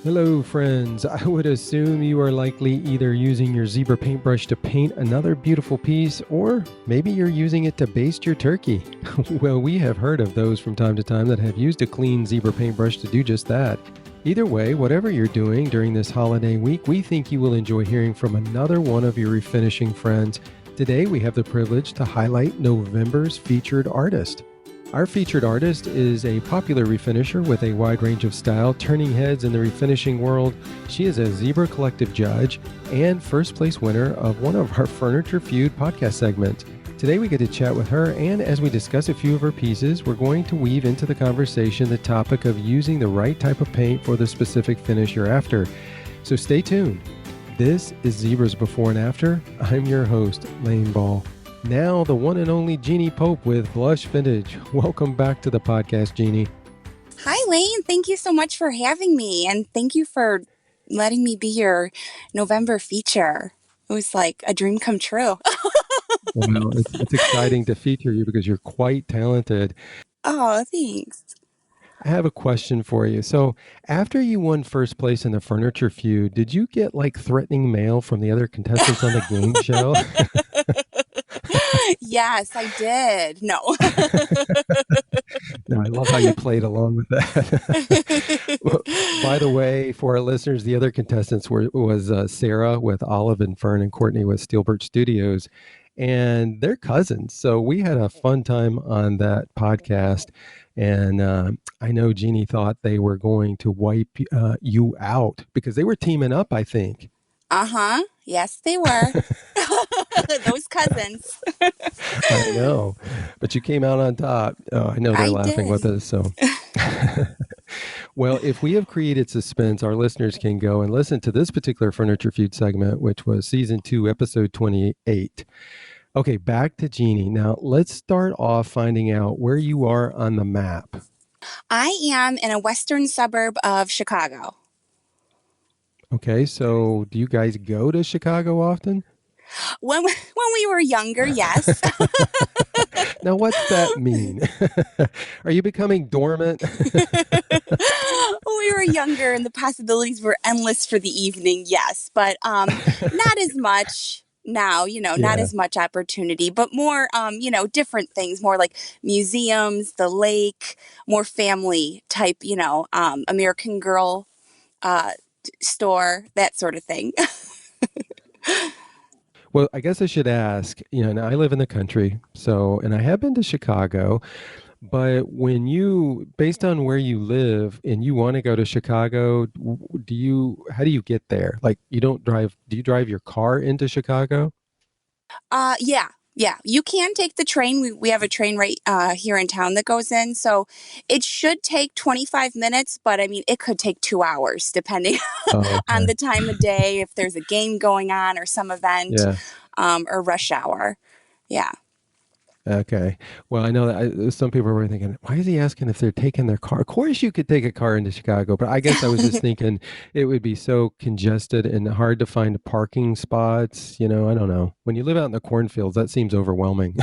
Hello, friends. I would assume you are likely either using your zebra paintbrush to paint another beautiful piece, or maybe you're using it to baste your turkey. Well, we have heard of those from time to time that have used a clean zebra paintbrush to do just that. Either way, whatever you're doing during this holiday week, we think you will enjoy hearing from another one of your refinishing friends. Today, we have the privilege to highlight November's featured artist. Our featured artist is a popular refinisher with a wide range of style, turning heads in the refinishing world. She is a Zebra Collective judge and first place winner of one of our Furniture Feud podcast segments. Today we get to chat with her, and as we discuss a few of her pieces, we're going to weave into the conversation the topic of using the right type of paint for the specific finish you're after. So stay tuned. This is Zebra's Before and After. I'm your host, Lane Ball. Now, the one and only Jeannie Pope with Blush Vintage. Welcome back to the podcast, Jeannie. Hi, Lane. Thank you so much for having me. And thank you for letting me be your November feature. It was like a dream come true. Well, it's exciting to feature you because you're quite talented. Oh, thanks. I have a question for you. So, after you won first place in the Furniture Feud, did you get like threatening mail from the other contestants on the game show? Yes, I did. No. No, I love how you played along with that. Well, by the way, for our listeners, the other contestants was Sarah with Olive and Fern and Courtney with Steelbirch Studios, and they're cousins. So we had a fun time on that podcast, and I know Jeannie thought they were going to wipe you out because they were teaming up, I think. Uh-huh. Yes, they were. Those cousins. I know, but you came out on top. Oh, I know they're I laughing with did. us. So, well, if we have created suspense, our listeners can go and listen to this particular Furniture Feud segment, which was season 2, episode 28. Okay, back to Jeannie. Now, let's start off finding out where you are on the map. I am in a western suburb of Chicago. Okay, so do you guys go to Chicago often? When we were younger, yes. Now, what's that mean? Are you becoming dormant? We were younger and the possibilities were endless for the evening, yes, but not as much now, not Yeah. as much opportunity, but more, different things, more like museums, the lake, more family type, American Girl uh, store, that sort of thing. Well, I guess I should ask, now I live in the country, so, and I have been to Chicago, but based on where you live and you want to go to Chicago, how do you get there? Like, do you drive your car into Chicago? Yeah. Yeah, you can take the train. We have a train right here in town that goes in. So it should take 25 minutes, but I mean, it could take 2 hours depending Oh, on okay. the time of day, if there's a game going on or some event Yeah. or rush hour. Yeah. Okay. Well, I know that some people were thinking, why is he asking if they're taking their car? Of course, you could take a car into Chicago, but I guess I was just thinking it would be so congested and hard to find parking spots. I don't know. When you live out in the cornfields, that seems overwhelming.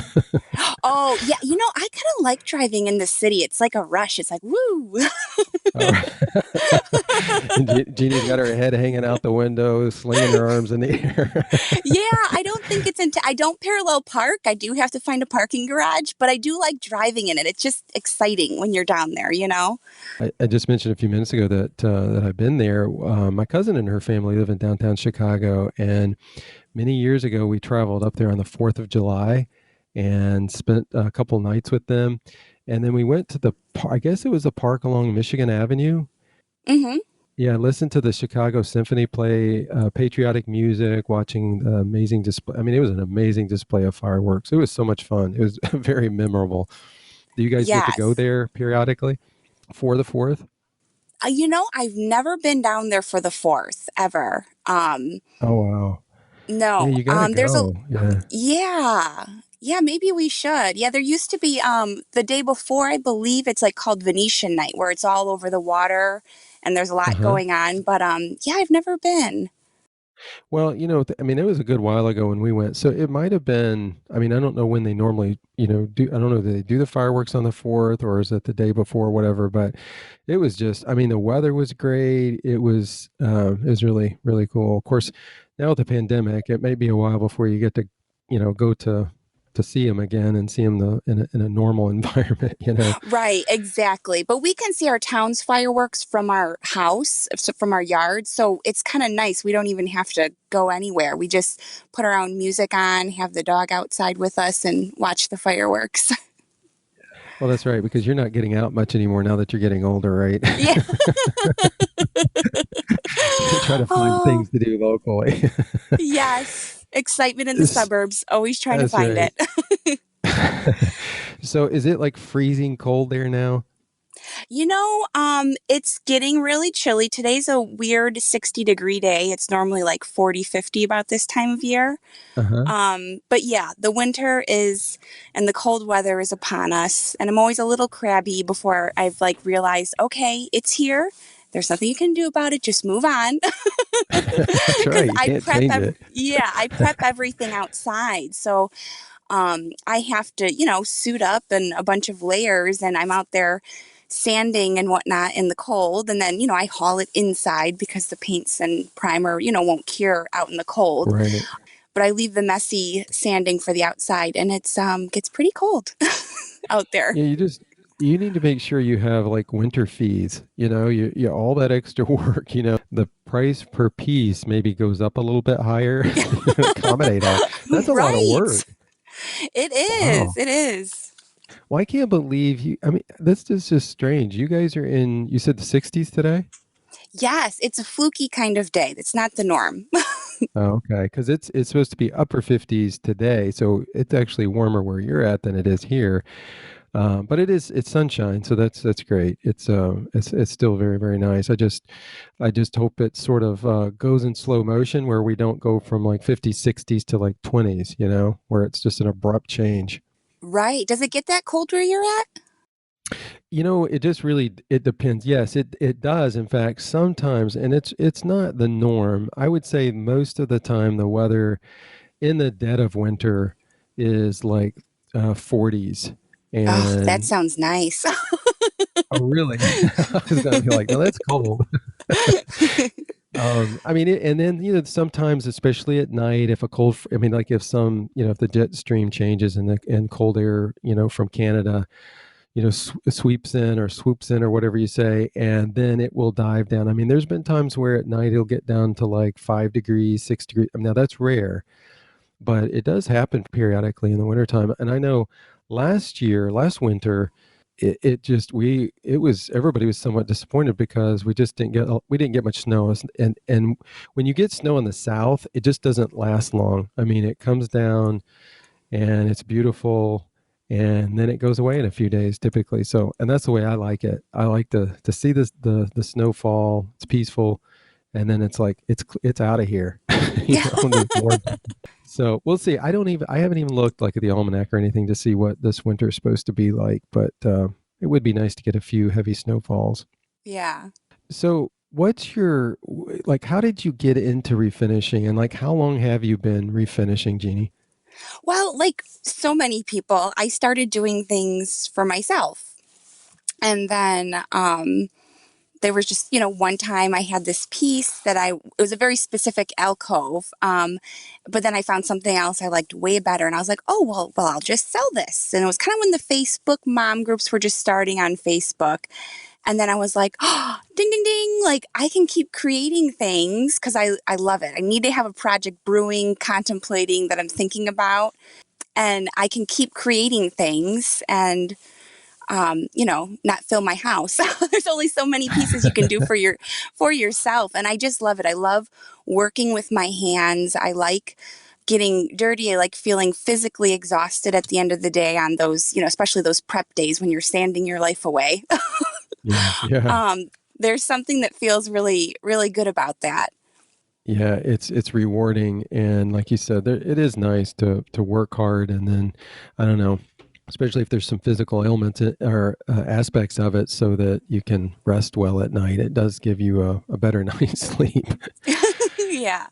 Oh, yeah. I kind of like driving in the city. It's like a rush. It's like, woo. All right. And Jeannie's got her head hanging out the window, slinging her arms in the air. Yeah, I don't think I don't parallel park. I do have to find a parking garage, but I do like driving in it. It's just exciting when you're down there. I just mentioned a few minutes ago that I've been there. My cousin and her family live in downtown Chicago, and many years ago we traveled up there on the 4th of July and spent a couple nights with them. And then we went to I guess it was a park along Michigan Avenue. Mm-hmm. Yeah, listen to the Chicago Symphony play patriotic music, watching the amazing display. I mean, it was an amazing display of fireworks. It was so much fun. It was very memorable. Do you guys get to go Yes. there periodically for the 4th? I've never been down there for the fourth ever. Oh, wow. Yeah, No. you got to There's a go. Yeah. yeah. Yeah, maybe we should. Yeah, there used to be the day before, I believe it's like called Venetian night where it's all over the water and there's a lot Uh-huh. going on, but yeah, I've never been. Well, I mean, it was a good while ago when we went. So it might have been, I mean, I don't know when they normally, do, I don't know, do they do the fireworks on the 4th or is it the day before, whatever, but it was just, I mean, the weather was great. It was really, really cool. Of course, now with the pandemic, it may be a while before you get to, go to see them again and see them in a normal environment. Right, exactly. But we can see our town's fireworks from our house, so from our yard. So it's kind of nice. We don't even have to go anywhere. We just put our own music on, have the dog outside with us, and watch the fireworks. Well, that's right, because you're not getting out much anymore now that you're getting older, right? Yeah. You try to find Oh, things to do locally. yes. Excitement in the This- suburbs. Always trying to That's find right. it. So is it like freezing cold there now? It's getting really chilly. Today's a weird 60-degree day. It's normally like 40, 50 about this time of year. Uh-huh. But yeah, the winter is and the cold weather is upon us. And I'm always a little crabby before I've like realized, okay, it's here. There's nothing you can do about it. Just move on. That's Because right. You can't change it. I prep everything outside. So I have to, suit up and a bunch of layers, and I'm out there sanding and whatnot in the cold. And then, I haul it inside because the paints and primer, won't cure out in the cold. Right. But I leave the messy sanding for the outside, and it's gets pretty cold out there. Yeah, you need to make sure you have like winter fees, you all that extra work, the price per piece maybe goes up a little bit higher to accommodate all. That's a lot of Right. work. It is. Wow. It is. Well, I can't believe you. I mean, this is just strange. You guys are you said the 60s today? Yes, it's a fluky kind of day. It's not the norm. Oh, okay. Because it's supposed to be upper 50s today, so it's actually warmer where you're at than it is here. But it's sunshine, so that's great. It's still very very nice. I just hope it sort of goes in slow motion where we don't go from like 50s, 60s to like 20s, where it's just an abrupt change. Right. Does it get that cold where you're at? It just really it depends. Yes, it does. In fact, sometimes, and it's not the norm. I would say most of the time the weather in the dead of winter is like 40s. Oh, that And sounds nice. oh, really? I was going to be like, no, that's cold. I mean, and then sometimes, especially at night, if a I mean, like if if the jet stream changes and cold air, from Canada, sweeps in or swoops in or whatever you say, and then it will dive down. I mean, there's been times where at night it'll get down to like 5 degrees, 6 degrees. I mean, now that's rare, but it does happen periodically in the wintertime. And I know last winter, it just it was everybody was somewhat disappointed because we didn't get much snow, and when you get snow in the south it just doesn't last long. I mean, it comes down and it's beautiful, and then it goes away in a few days typically. So, and that's the way I like it. I like to see the snowfall. It's peaceful, and then it's like it's out of here. Yeah. There's more. So we'll see. I haven't even looked like at the almanac or anything to see what this winter is supposed to be like, but it would be nice to get a few heavy snowfalls. Yeah. So what's your like? How did you get into refinishing, and like how long have you been refinishing, Jeannie? Well, like so many people, I started doing things for myself. And then there was just, one time I had this piece it was a very specific alcove. But then I found something else I liked way better. And I was like, oh, well, I'll just sell this. And it was kind of when the Facebook mom groups were just starting on Facebook. And then I was like, oh, ding, ding, ding. Like I can keep creating things because I love it. I need to have a project brewing, contemplating that I'm thinking about. And I can keep creating things and not fill my house. There's only so many pieces you can do for yourself. And I just love it. I love working with my hands. I like getting dirty. I like feeling physically exhausted at the end of the day on those, especially those prep days when you're sanding your life away. Yeah, yeah. um, there's something that feels really, really good about that. Yeah, it's rewarding, and like you said, it is nice to work hard, and then I don't know, especially if there's some physical ailments or aspects of it, so that you can rest well at night. It does give you a better night's sleep. Yeah.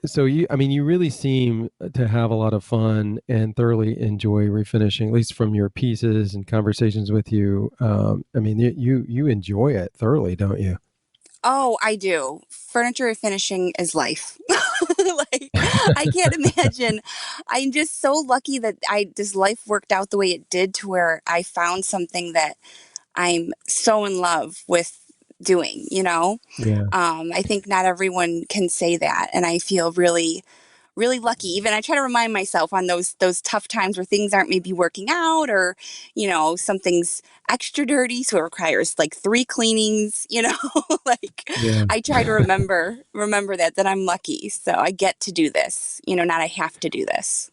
So you, I mean, you really seem to have a lot of fun and thoroughly enjoy refinishing, at least from your pieces and conversations with you. I mean, you enjoy it thoroughly, don't you? Oh, I do. Furniture finishing is life. Like, I can't imagine. I'm just so lucky that I this life worked out the way it did to where I found something that I'm so in love with doing, you know? Yeah, I think not everyone can say that, and I feel really lucky. Even I try to remind myself on those tough times where things aren't maybe working out, or something's extra dirty, so it requires like three cleanings. Like yeah. I try to remember that I'm lucky, so I get to do this. Not I have to do this.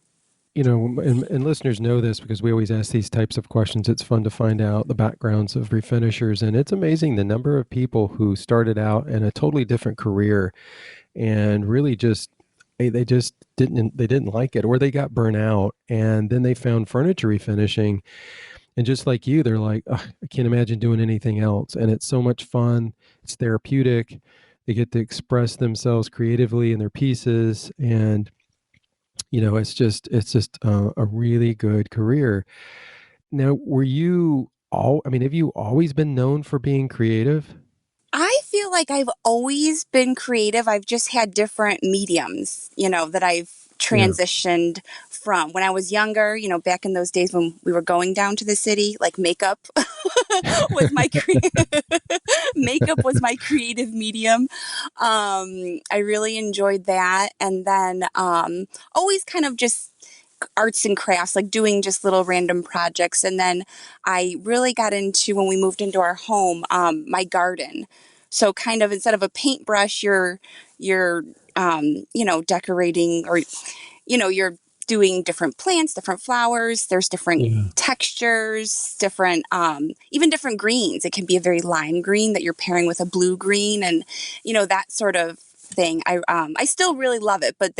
And listeners know this because we always ask these types of questions. It's fun to find out the backgrounds of refinishers, and it's amazing the number of people who started out in a totally different career and really just they just didn't like it, or they got burnt out, and then they found furniture refinishing, and just like you, they're like, "Ugh, I can't imagine doing anything else," and it's so much fun. It's therapeutic. They get to express themselves creatively in their pieces, and it's just a really good career. Now, were you all? I mean, have you always been known for being creative? I feel like I've always been creative. I've just had different mediums, that I've Yeah. transitioned from. When I was younger, back in those days when we were going down to the city, like makeup was my makeup was my creative medium. I really enjoyed that, and then always kind of just arts and crafts, like doing just little random projects. And then I really got into, when we moved into our home, my garden. So kind of instead of a paintbrush, you're decorating, or you're doing different plants, different flowers. There's different Yeah. textures, different, even different greens. It can be a very lime green that you're pairing with a blue green, and that sort of thing. I still really love it, but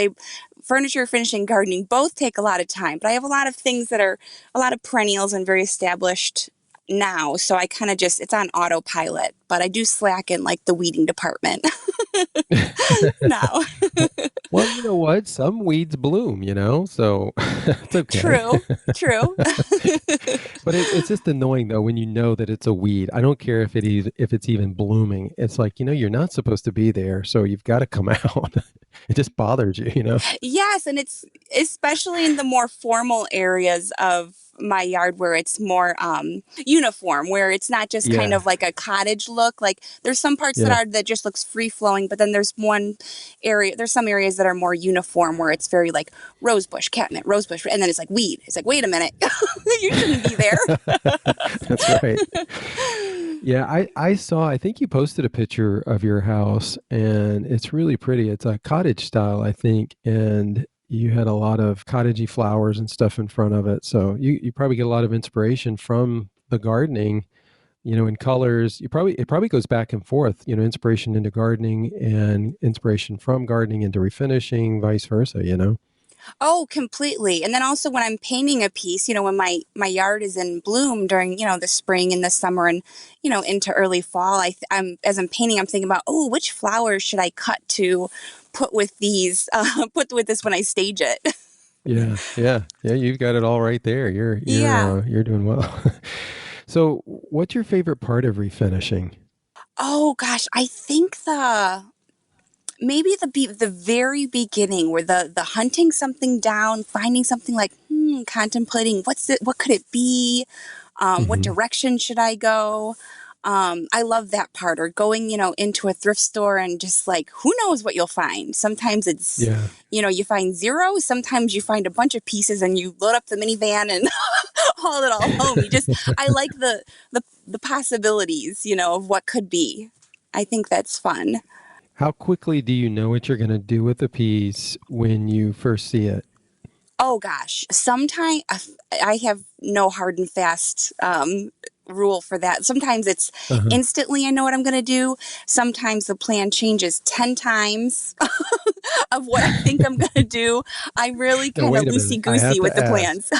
furniture finishing, gardening both take a lot of time. But I have a lot of things that are a lot of perennials and very established now, so I kind of just it's on autopilot. But I do slack in like the weeding department now. Well, you know what? Some weeds bloom, so it's okay. True, true. But it's just annoying though when you know that it's a weed. I don't care if it's even blooming. It's like, you're not supposed to be there, so you've got to come out. It just bothers you. Yes, and it's especially in the more formal areas of my yard where it's more uniform, where it's not just kind Yeah. of like a cottage look. Like there's some parts Yeah. that just looks free flowing, but then there's some areas that are more uniform where it's very like rose bush, catnip, rose bush, and then it's like weed. It's like, wait a minute, you shouldn't be there. That's right. Yeah, I saw, I think you posted a picture of your house and it's really pretty. It's a cottage style, I think, and you had a lot of cottagey flowers and stuff in front of it. So you probably get a lot of inspiration from the gardening, in colors. It probably goes back and forth, inspiration into gardening and inspiration from gardening into refinishing, vice versa. Oh, completely. And then also when I'm painting a piece, when my yard is in bloom during, the spring and the summer and, into early fall, I'm as I'm painting, I'm thinking about, oh, which flowers should I cut to put with these, put with this when I stage it. Yeah, yeah, yeah. You've got it all right there. Yeah. You're doing well. So, what's your favorite part of refinishing? Oh gosh, I think maybe the very beginning, where the hunting something down, finding something, like contemplating what could it be, what Hmm. direction should I go. I love that part. Or going, into a thrift store and just like, who knows what you'll find. Sometimes it's, Yeah. you find zero. Sometimes you find a bunch of pieces and you load up the minivan and haul it all home. I like the possibilities, of what could be. I think that's fun. How quickly do you know what you're going to do with the piece when you first see it? Oh gosh, sometimes I have no hard and fast rule for that. Sometimes it's Uh-huh. instantly I know what I'm going to do. Sometimes the plan changes 10 times of what I think I'm going to do. I really Now, kind of wait a loosey minute. I goosey have with to the ask. plans.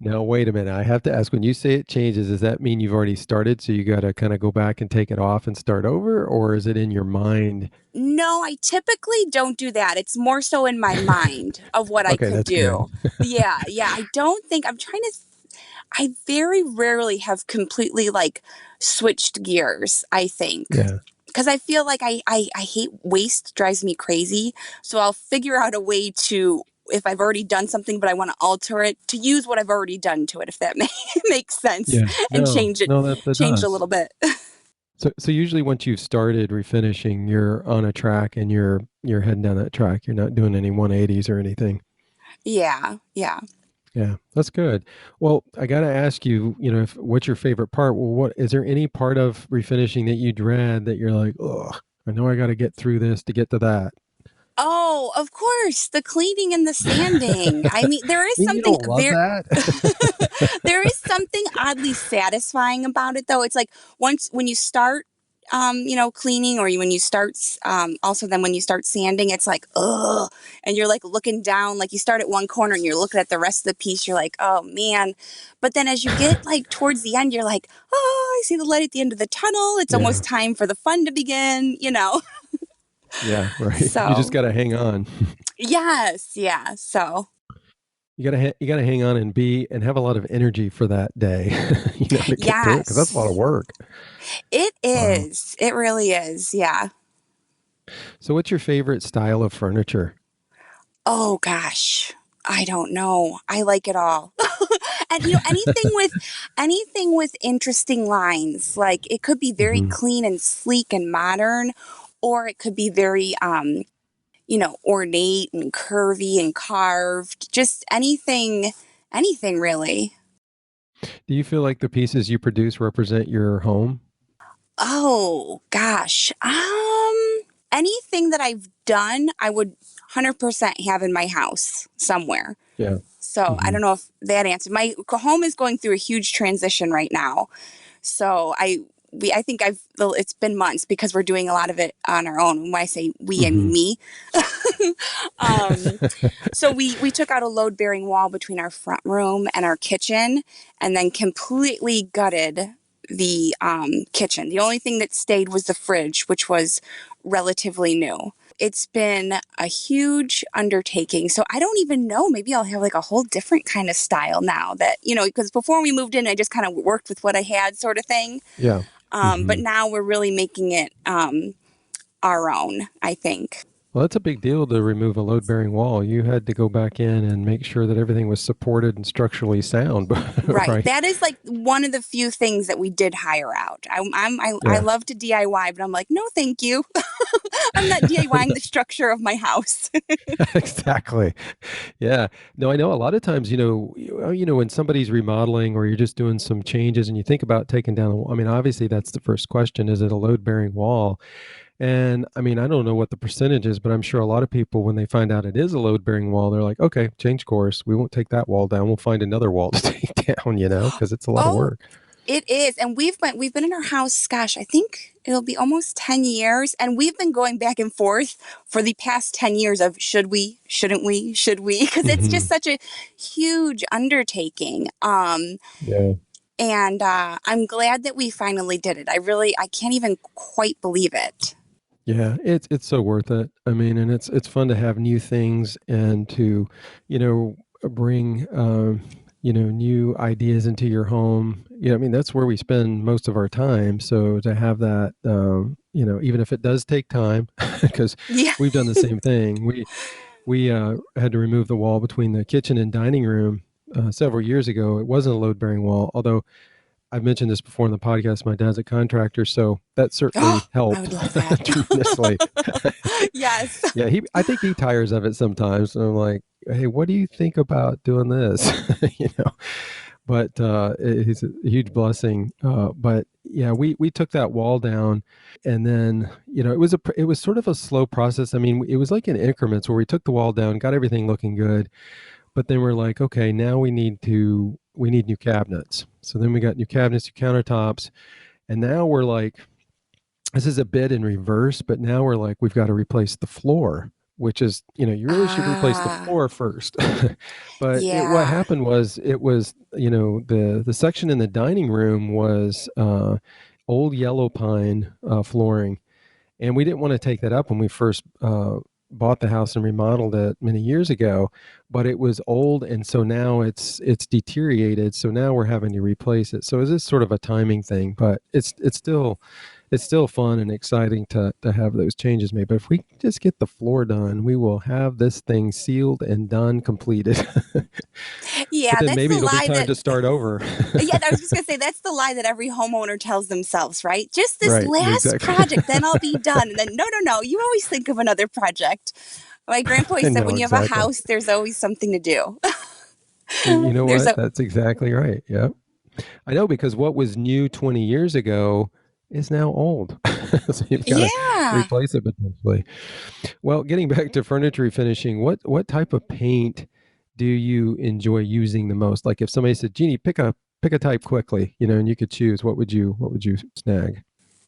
Now, wait a minute. I have to ask, when you say it changes, does that mean you've already started? So you got to kind of go back and take it off and start over? Or is it in your mind? No, I typically don't do that. It's more so in my mind of what I Okay, could that's good. do. Yeah, yeah. I don't think I'm trying to. I very rarely have completely like switched gears, I think. Yeah. Because I feel like I hate waste, drives me crazy. So I'll figure out a way to, if I've already done something but I want to alter it, to use what I've already done to it, if that makes sense, Yeah. and No, no, that change a does. little bit. So usually once you've started refinishing, you're on a track and you're heading down that track. You're not doing any 180s or anything. Yeah, yeah. Yeah, that's good. Well, I got to ask you, what's your favorite part? Well, what is there any part of refinishing that you dread that you're like, oh, I know I got to get through this to get to that? Oh, of course, the cleaning and the sanding. I mean, there is You something don't love very that? there is something oddly satisfying about it though. It's like once when you start cleaning, or when you start also then when you start sanding, it's like ugh, and you're like looking down, like you start at one corner and you're looking at the rest of the piece, you're like, "Oh man." But then as you get like towards the end, you're like, "Oh, I see the light at the end of the tunnel. It's Yeah, almost time for the fun to begin." yeah, right. You just So, got to hang on. yes, yeah. So, You got to hang on and be and have a lot of energy for that day, to get through it because that's a lot of yes. work. It Wow. is. It really is. Yeah. So, what's your favorite style of furniture? Oh gosh. I don't know. I like it all. And anything with interesting lines. Like it could be very Hmm. clean and sleek and modern, or it could be very ornate and curvy and carved. Just anything really. Do you feel like the pieces you produce represent your home? Oh gosh. Anything that I've done, I would 100% have in my house somewhere. Yeah. So I Hmm. don't know if that answered. My home is going through a huge transition right now. So I think it's been months because we're doing a lot of it on our own. When I say we, I mean Hmm. me. um, so we took out a load bearing wall between our front room and our kitchen, and then completely gutted the kitchen. The only thing that stayed was the fridge, which was relatively new. It's been a huge undertaking. So I don't even know. Maybe I'll have like a whole different kind of style now because before we moved in, I just kind of worked with what I had, sort of thing. Yeah. But Hmm. now we're really making it our own, I think. Well, that's a big deal to remove a load-bearing wall. You had to go back in and make sure that everything was supported and structurally sound, Right. right? That is like one of the few things that we did hire out. I Yeah. love to DIY, but I'm like, no, thank you. I'm not DIYing the structure of my house. Exactly. Yeah. No, I know a lot of times, when somebody's remodeling or you're just doing some changes and you think about taking down a wall, I mean, obviously that's the first question. Is it a load-bearing wall? And I mean, I don't know what the percentage is, but I'm sure a lot of people, when they find out it is a load-bearing wall, they're like, okay, change course. We won't take that wall down. We'll find another wall to take down, because it's a lot of Oh, work. it is. And we've been in our house, gosh, I think it'll be almost 10 years, and we've been going back and forth for the past 10 years of should we, shouldn't we, should we? Because it's just Hmm. such a huge undertaking. Yeah. And I'm glad that we finally did it. I can't even quite believe it. Yeah, it's so worth it. I mean, and it's fun to have new things and to, bring new ideas into your home. I mean that's where we spend most of our time. So to have that, even if it does take time, because Yeah. we've done the same thing. We had to remove the wall between the kitchen and dining room several years ago. It wasn't a load bearing wall, although I've mentioned this before in the podcast. My dad's a contractor, so that Oh, certainly I would helped love that. tremendously. Yes. Yeah, I think he tires of it sometimes. And I'm like, hey, what do you think about doing this? you know, but it's a huge blessing. But yeah, we took that wall down, and then it was sort of a slow process. I mean, it was like in increments where we took the wall down, got everything looking good, but then we're like, okay, now we need new cabinets. So then we got new cabinets, new countertops, and now we're like, this is a bit in reverse, but now we're like, we've got to replace the floor. which is, you really should replace the Ah, floor first. But what yeah. happened was it was, the section in the dining room was old yellow pine flooring, and we didn't want to take that up when we first bought the house and remodeled it many years ago. But it was old, and so now it's deteriorated. So now we're having to replace it. So it is sort of a timing thing, but it's still fun and exciting to have those changes made. But if we can just get the floor done, we will have this thing sealed and done, completed. But Yeah, then that's maybe the it'll be lie time that, to start over. yeah, I was just going to say that's the lie that every homeowner tells themselves, right? Just this Right, last exactly. project, then I'll be done. And then, no, no, no, you always think of another project. My grandpa always said No, when you have a exactly. house, there's always something to do. You know There's what? a, That's exactly right. Yep. I know, because what was new 20 years ago is now old. So you've got to yeah. replace it potentially. Well, getting back to furniture finishing, what type of paint do you enjoy using the most? Like if somebody said, "Jeannie, pick a type quickly," and you could choose, what would you snag?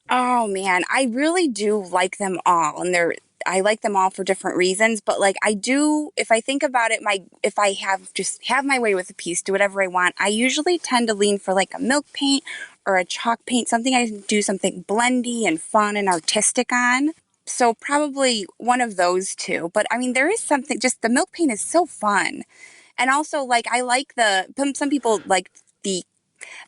Oh man, I really do like them all, and I like them all for different reasons. But like I do, if I think about it, my if I have my way with a piece, do whatever I want. I usually tend to lean for like a milk paint or a chalk paint, something I can do something blendy and fun and artistic on. So probably one of those two. But I mean, there is something. Just the milk paint is so fun, and also like I like some people like the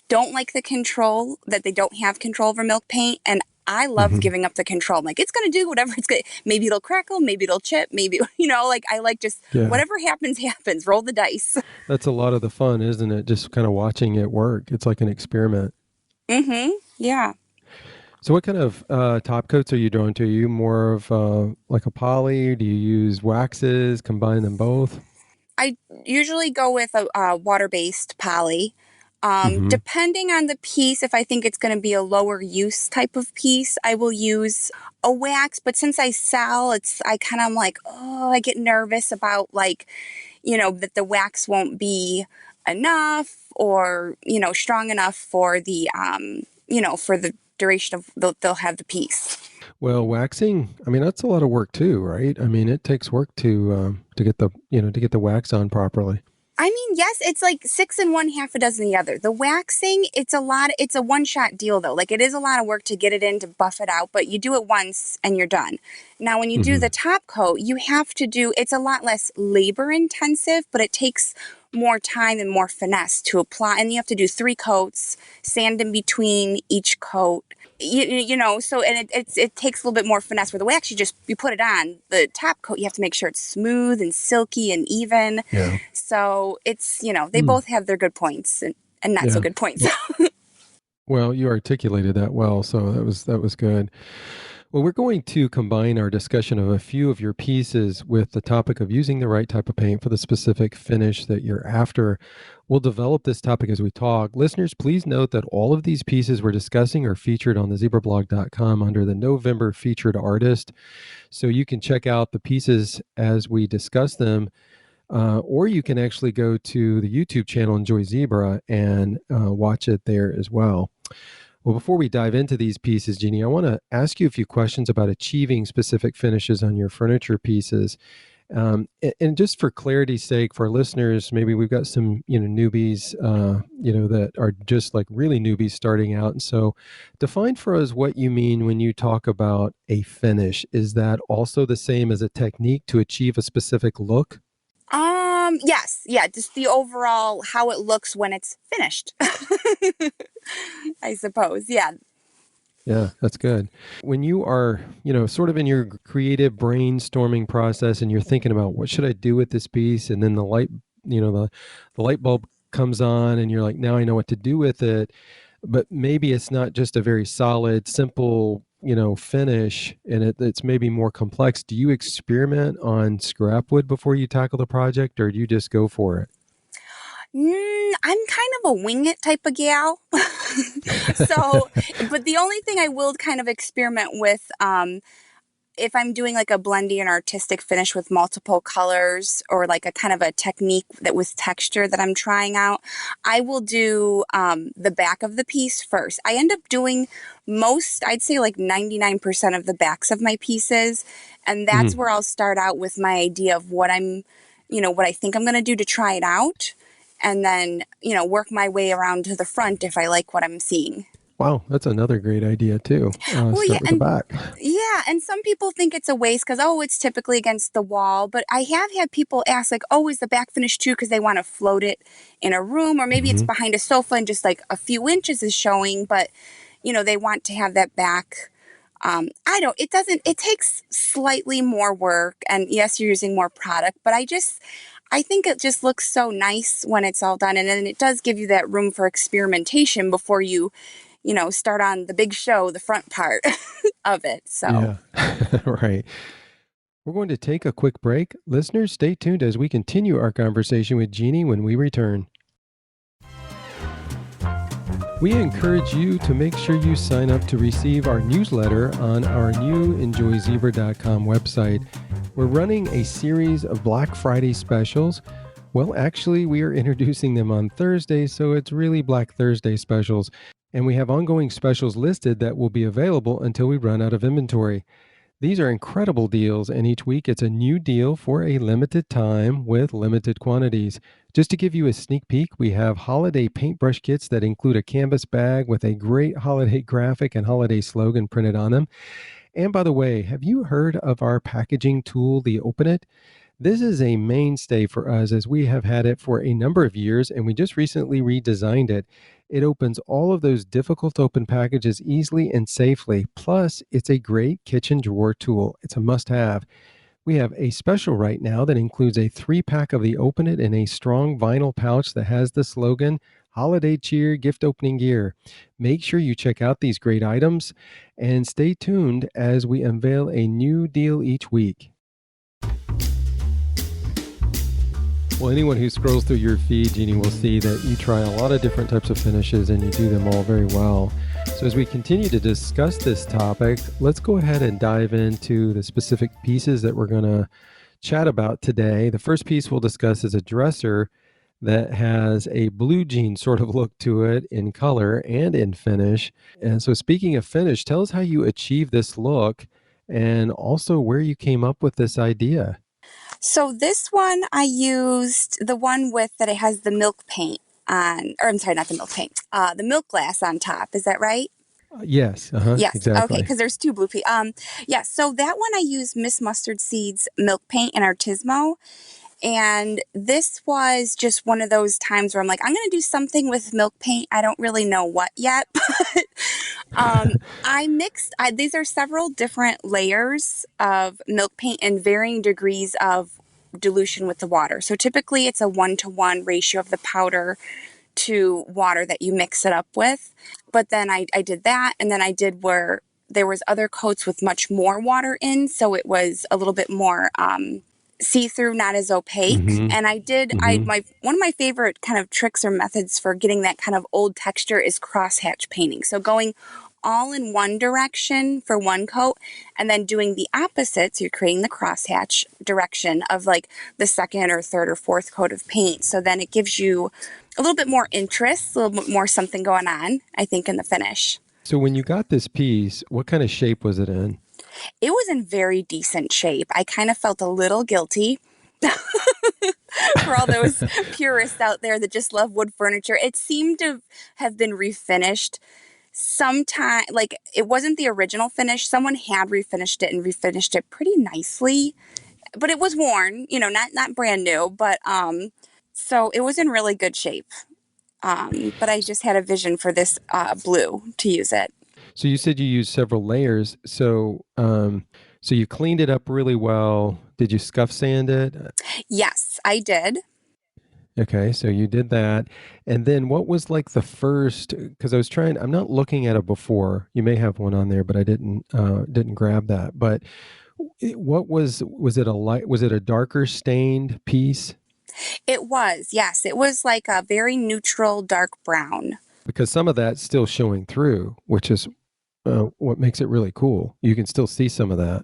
don't like the control that they don't have control over milk paint, and I love Hmm. giving up the control. I'm like, it's gonna do whatever it's gonna. Maybe it'll crackle, maybe it'll chip, maybe like I like just Yeah, whatever happens happens. Roll the dice. that's a lot of the fun, isn't it? Just kind of watching it work. It's like an experiment. Mm-hmm. Yeah. So, what kind of top coats are you drawn to? Are you more of like a poly? Do you use waxes? Combine them both? I usually go with a water-based poly. Hmm. Depending on the piece, if I think it's going to be a lower use type of piece, I will use a wax. But since I sell, I kind of am like, oh, I get nervous about like, that the wax won't be enough or, strong enough for for the duration of they'll have the piece. Well, waxing, I mean, that's a lot of work too, right? I mean, it takes work to get the wax on properly. I mean, yes, it's like six in one, half a dozen the other. The waxing, it's a one shot deal though. Like it is a lot of work to get it in to buff it out, but you do it once and you're done. Now, when you do the Hmm. top coat, it's a lot less labor intensive, but it takes more time and more finesse to apply. And you have to do three coats, sand in between each coat. So and it takes a little bit more finesse. Where the wax, you put it on the top coat, you have to make sure it's smooth and silky and even. Yeah. So they Hmm. both have their good points and not so Yeah. good points. Well, well, you articulated that well, so that was good. Well, we're going to combine our discussion of a few of your pieces with the topic of using the right type of paint for the specific finish that you're after. We'll develop this topic as we talk. Listeners, please note that all of these pieces we're discussing are featured on the zebrablog.com under the November featured artist. So you can check out the pieces as we discuss them, or you can actually go to the YouTube channel Enjoy Zebra and watch it there as well. Well, before we dive into these pieces, Jeannie, I want to ask you a few questions about achieving specific finishes on your furniture pieces. And just for clarity's sake, for our listeners, maybe we've got some newbies, that are just like really newbies starting out. And so, define for us what you mean when you talk about a finish. Is that also the same as a technique to achieve a specific look? Yes, yeah, just the overall how it looks when it's finished. I suppose. Yeah. Yeah, that's good. When you are, sort of in your creative brainstorming process and you're thinking about what should I do with this piece, and then the light bulb comes on and you're like, now I know what to do with it, but maybe it's not just a very solid, simple, finish, and it's maybe more complex. Do you experiment on scrap wood before you tackle the project, or do you just go for I'm kind of a wing it type of gal. it? So, but the only thing I will kind of experiment with if I'm doing like a blendy and artistic finish with multiple colors or like a kind of a technique that with texture that I'm trying out, I will do the back of the piece first. I end up doing most, I'd say like 99% of the backs of my pieces. And that's Mm. where I'll start out with my idea of what what I think I'm going to do to try it out. And then, work my way around to the front if I like what I'm seeing. Wow, that's another great idea too. Well, yeah, Start with the and back. yeah, and some people think it's a waste because, oh, it's typically against the wall. But I have had people ask, like, oh, is the back finished too? Because they want to float it in a room, or maybe it's Hmm. behind a sofa and just like a few inches is showing, but, they want to have that back. It doesn't, it takes slightly more work. And yes, you're using more product, but I think it just looks so nice when it's all done. And then it does give you that room for experimentation before you, start on the big show, the front part of it. So. Yeah, right. We're going to take a quick break. Listeners, stay tuned as we continue our conversation with Jeannie when we return. We encourage you to make sure you sign up to receive our newsletter on our new enjoyzebra.com website. We're running a series of Black Friday specials. Well, actually, we are introducing them on Thursday, so it's really Black Thursday specials. And we have ongoing specials listed that will be available until we run out of inventory. These are incredible deals, and each week it's a new deal for a limited time with limited quantities. Just to give you a sneak peek, we have holiday paintbrush kits that include a canvas bag with a great holiday graphic and holiday slogan printed on them. And by the way, have you heard of our packaging tool, the Open It? This is a mainstay for us as we have had it for a number of years and we just recently redesigned it. It opens all of those difficult to open packages easily and safely. Plus, it's a great kitchen drawer tool. It's a must have. We have a special right now that includes a 3-pack of the Open It in a strong vinyl pouch that has the slogan Holiday Cheer Gift Opening Gear. Make sure you check out these great items and stay tuned as we unveil a new deal each week. Well, anyone who scrolls through your feed, Jeannie, will see that you try a lot of different types of finishes and you do them all very well. So as we continue to discuss this topic, let's go ahead and dive into the specific pieces that we're going to chat about today. The first piece we'll discuss is a dresser that has a blue jean sort of look to it in color and in finish. And so speaking of finish, tell us how you achieve this look and also where you came up with this idea. So this one I used the one with that it has the milk paint on, or I'm sorry, not the milk paint, the milk glass on top. Is that right? Yes, Yes. Okay. exactly. Because there's two blue paint. Yeah. So that one I used Miss Mustard Seeds milk paint in Artismo. And this was just one of those times where I'm like, I'm going to do something with milk paint. I don't really know what yet, but these are several different layers of milk paint and varying degrees of dilution with the water. So typically it's a 1-to-1 ratio of the powder to water that you mix it up with. But then I did that, and then I did where there was other coats with much more water in, so it was a little bit more see-through, not as opaque. Mm-hmm. And Mm-hmm. my one of my favorite kind of tricks or methods for getting that kind of old texture is crosshatch painting. So going all in one direction for one coat and then doing the opposite. So you're creating the crosshatch direction of like the second or third or fourth coat of paint. So then it gives you a little bit more interest, a little bit more something going on, I think, in the finish. So when you got this piece, what kind of shape was it in? It was in very decent shape. I kind of felt a little guilty for all those purists out there that just love wood furniture. It seemed to have been refinished sometime, like it wasn't the original finish. Someone had refinished it pretty nicely, but it was worn, not brand new, but so it was in really good shape. But I just had a vision for this blue to use it. So you said you used several layers. So you cleaned it up really well. Did you scuff sand it? Yes, I did. Okay, so you did that. And then what was like the first, because I'm not looking at it before. You may have one on there, but I didn't grab that. But was it was it a darker stained piece? It was, yes. It was like a very neutral dark brown. Because some of that's still showing through, which is what makes it really cool. You can still see some of that.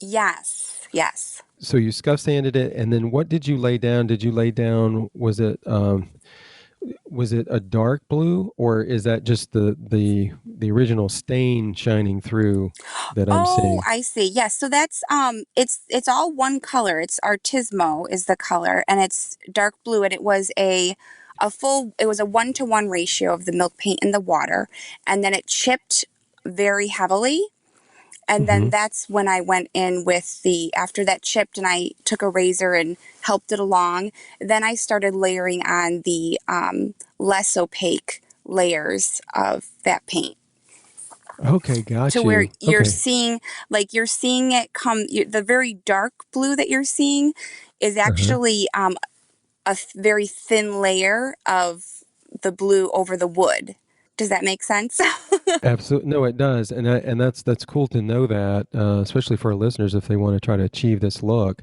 Yes, yes. So you scuff sanded it, and then what did you lay down? Did you lay down? Was it a dark blue, or is that just the original stain shining through that I'm Oh, seeing? I see. Yes. So that's it's all one color. It's Artismo is the color and it's dark blue and it was a full it was a 1-to-1 ratio of the milk paint and the water and then it chipped very heavily and then Hmm. that's when I went in with the after that chipped and I took a razor and helped it along, then I started layering on the less opaque layers of that paint Okay, got to where you. Okay. you're seeing it come the very dark blue that you're seeing is Uh-huh. actually very thin layer of the blue over the wood. Does that make sense? Absolutely. No, it does. And that's cool to know that, especially for our listeners if they want to try to achieve this look,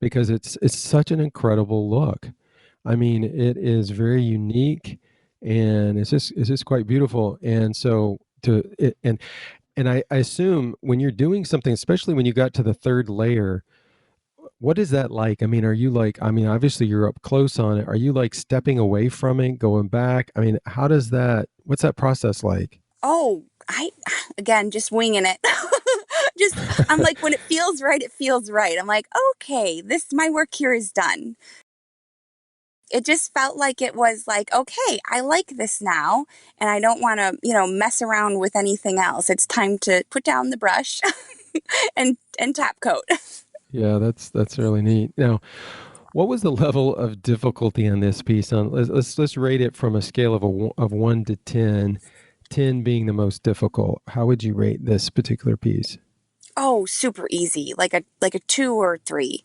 because it's such an incredible look. I mean, it is very unique and it's just quite beautiful. And so and I assume when you're doing something, especially when you got to the third layer, what is that like? I mean, are you like, I mean, obviously you're up close on it. Are you like stepping away from it, going back? I mean, what's that process like? Oh, I again just winging it. Just I'm like when it feels right. I'm like, okay, this my work here is done. It just felt like it was like, okay, I like this now and I don't want to, mess around with anything else. It's time to put down the brush and top coat. Yeah, that's really neat. Now, what was the level of difficulty on this piece? Let's rate it from a scale of 1 to 10, 10 being the most difficult. How would you rate this particular piece? Oh, super easy. Like a 2 or 3.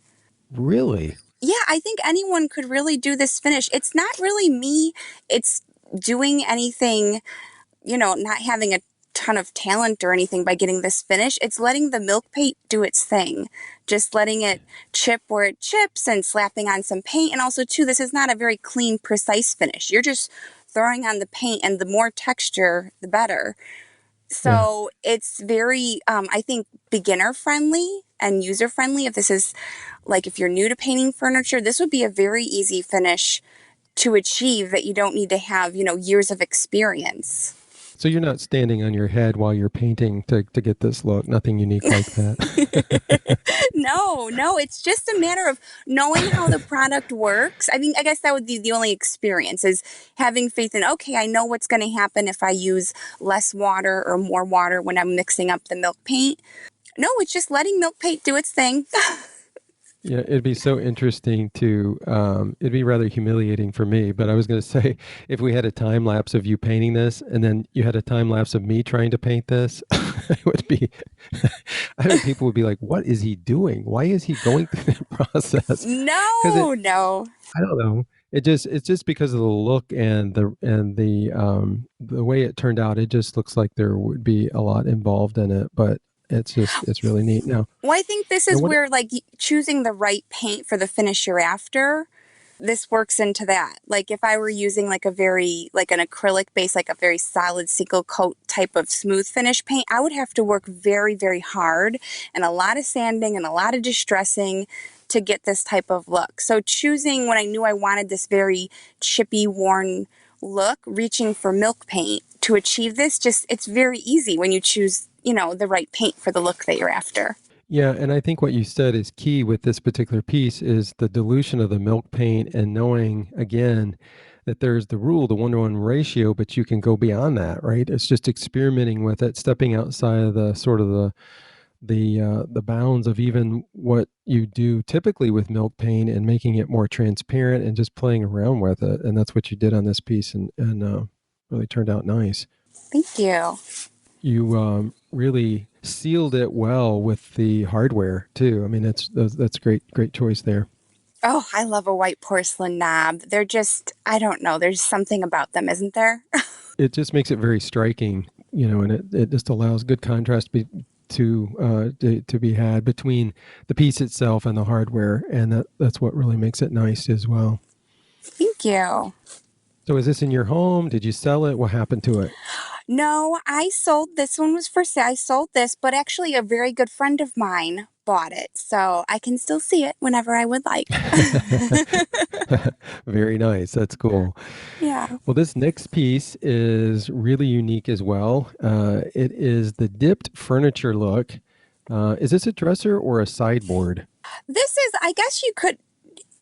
Really? Yeah, I think anyone could really do this finish. It's not really me. It's doing anything, not having a ton of talent or anything by getting this finish. It's letting the milk paint do its thing. Just letting it chip where it chips and slapping on some paint. And also, too, this is not a very clean, precise finish. You're just throwing on the paint, and the more texture, the better. Yeah. So it's very, I think, beginner friendly and user friendly. If this is like if you're new to painting furniture, this would be a very easy finish to achieve that you don't need to have, years of experience. So you're not standing on your head while you're painting to get this look. Nothing unique like that. No, no, it's just a matter of knowing how the product works. I mean, I guess that would be the only experience is having faith in, okay, I know what's going to happen if I use less water or more water when I'm mixing up the milk paint. No, it's just letting milk paint do its thing. Yeah, it'd be so interesting it'd be rather humiliating for me, but I was going to say, if we had a time lapse of you painting this and then you had a time lapse of me trying to paint this, it would be, I think people would be like, what is he doing? Why is he going through that process? Because No, no. I don't know. It's just because of the look and the way it turned out. It just looks like there would be a lot involved in it, but it's really neat. Well, I think this Now is what? where like choosing the right paint for the finish you're after. This works into that. Like if I were using like like an acrylic base, like a very solid single coat type of smooth finish paint, I would have to work very, very hard and a lot of sanding and a lot of distressing to get this type of look. So choosing when I knew I wanted this very chippy, worn look, reaching for milk paint to achieve this, just it's very easy when you choose, the right paint for the look that you're after. Yeah, and I think what you said is key with this particular piece is the dilution of the milk paint and knowing again that there's the rule, the 1-to-1 ratio, but you can go beyond that, right? It's just experimenting with it, stepping outside of the sort of the bounds of even what you do typically with milk paint and making it more transparent and just playing around with it. And that's what you did on this piece and really turned out nice. Thank you. You really sealed it well with the hardware too. I mean, that's great choice there. Oh, I love a white porcelain knob. They're just, I don't know, there's something about them, isn't there? It just makes it very striking, and it just allows good contrast to be had between the piece itself and the hardware, and that's what really makes it nice as well. Thank you. So, is this in your home? Did you sell it? What happened to it? No, I sold this one was for sale. I sold this, but actually a very good friend of mine bought it, so I can still see it whenever I would like. Very nice. That's cool. Yeah. Well, this next piece is really unique as well. It is the dipped furniture look. Is this a dresser or a sideboard? This is, I guess you could,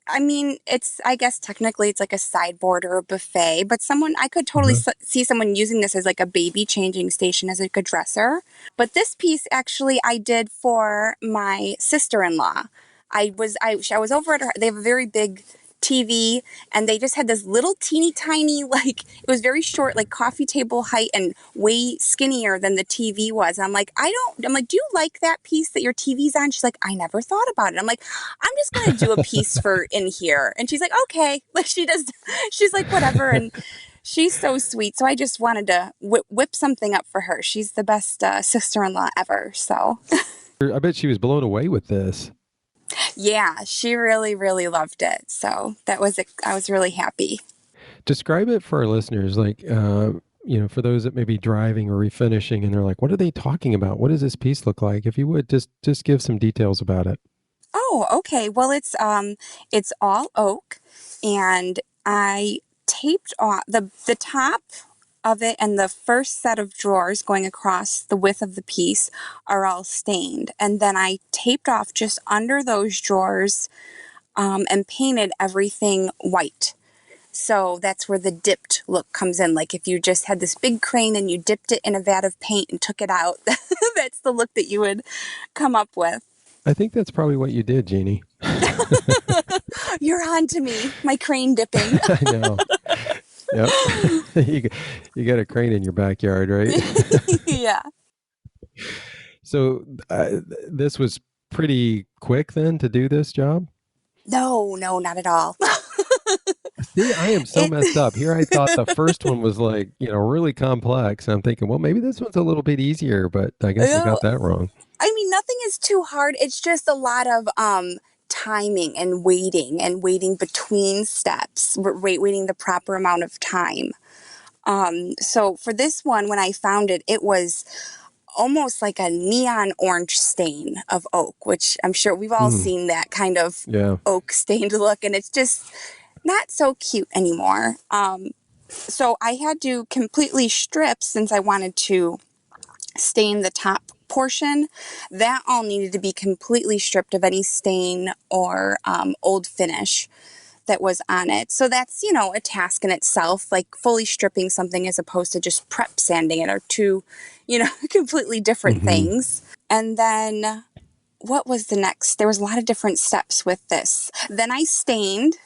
I mean, I guess technically it's like a sideboard or a buffet, but I could totally Uh-huh. see someone using this as like a baby changing station as like a dresser. But this piece actually I did for my sister-in-law. I was over at her, they have a very big TV and they just had this little teeny tiny, like, it was very short, like coffee table height and way skinnier than the TV was. And I'm like, do you like that piece that your TV's on? She's like, I never thought about it. I'm like, I'm just going to do a piece for in here. And she's like, okay. Like she's like, whatever. And she's so sweet. So I just wanted to whip something up for her. She's the best sister-in-law ever. So I bet she was blown away with this. yeah, she really, really loved it. So I was really happy. Describe it for our listeners, like, for those that may be driving or refinishing and they're like, what are they talking about? What does this piece look like? If you would just give some details about it. Oh, okay. Well, it's all oak, and I taped off the top of it, and the first set of drawers going across the width of the piece are all stained, and then I taped off just under those drawers, and painted everything white. So that's where the dipped look comes in. Like if you just had this big crane and you dipped it in a vat of paint and took it out, that's the look that you would come up with. I think that's probably what you did, Jeannie. You're on to me, my crane dipping. I know. Yep. You got a crane in your backyard, right? Yeah. So this was pretty quick then to do this job? No, no, not at all. See, I am so It, messed up. Here I thought the first one was like, really complex. I'm thinking, well, maybe this one's a little bit easier, but I guess I no, got that wrong. I mean, nothing is too hard. It's just a lot of timing and waiting between steps, waiting the proper amount of time. So for this one, when I found it, it was almost like a neon orange stain of oak, which I'm sure we've all Mm, seen that kind of yeah. oak stained look, and it's just not so cute anymore. So I had to completely strip since I wanted to stain the top portion. That all needed to be completely stripped of any stain or old finish that was on it. So that's, a task in itself. Like fully stripping something as opposed to just prep sanding it are two, completely different Hmm. things. And then what was the next? There was a lot of different steps with this. Then I stained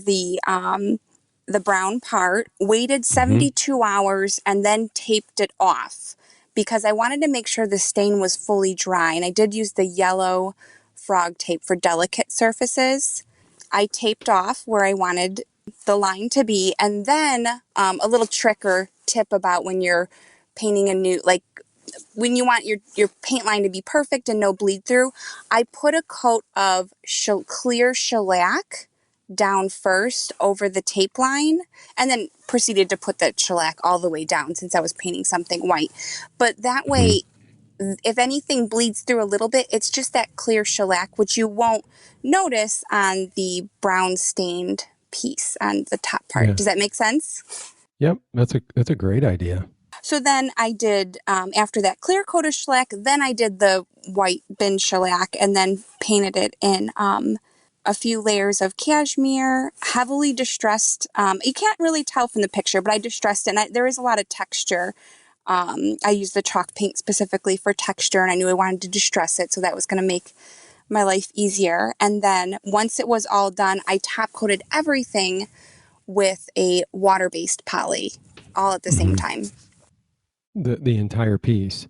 the brown part, waited Hmm. 72 hours, and then taped it off because I wanted to make sure the stain was fully dry. And I did use the yellow frog tape for delicate surfaces. I taped off where I wanted the line to be. And then a little trick or tip about when you're painting a new, like when you want your paint line to be perfect and no bleed through, I put a coat of clear shellac down first over the tape line and then proceeded to put the shellac all the way down since I was painting something white. But that Hmm. way, if anything bleeds through a little bit, it's just that clear shellac, which you won't notice on the brown stained piece on the top part. Yeah. Does that make sense? Yep. That's a great idea. So then I did, after that clear coat of shellac, then I did the white bin shellac and then painted it in a few layers of cashmere, heavily distressed. You can't really tell from the picture, but I distressed it, and there is a lot of texture. I used the chalk paint specifically for texture, and I knew I wanted to distress it, so that was going to make my life easier. And then once it was all done, I top coated everything with a water-based poly all at the same Hmm. time. The entire piece.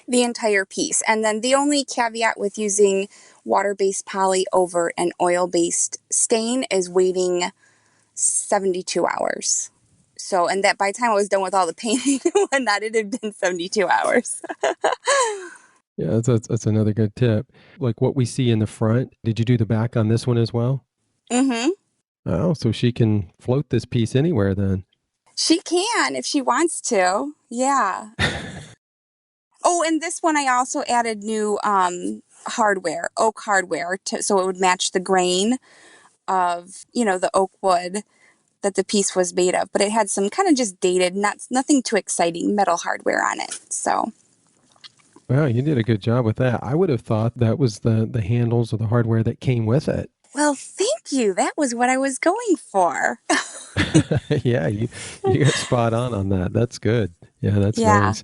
The entire piece. And then the only caveat with using water-based poly over an oil-based stain is waiting 72 hours. So, and that by the time I was done with all the painting and whatnot, it had been 72 hours. Yeah, that's another good tip. Like what we see in the front. Did you do the back on this one as well? Mm-hmm. Oh, so she can float this piece anywhere then. She can if she wants to. Yeah. Oh, and this one I also added new hardware, oak hardware, so it would match the grain of, the oak wood that the piece was made of. But it had some kind of just dated, nothing too exciting metal hardware on it. So, Wow, you did a good job with that. I would have thought that was the handles or the hardware that came with it. well, thank you. That was what I was going for. Yeah, you got spot on that. That's good. Yeah, that's Yeah. nice.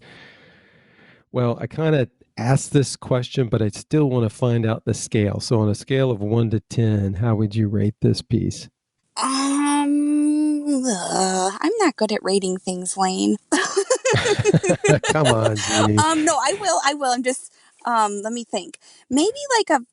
Well, I kind of asked this question, but I still want to find out the scale. So on a scale of 1 to 10, how would you rate this piece? I'm not good at rating things, Lane. Come on, Jeannie. No, I will. Let me think. Maybe like a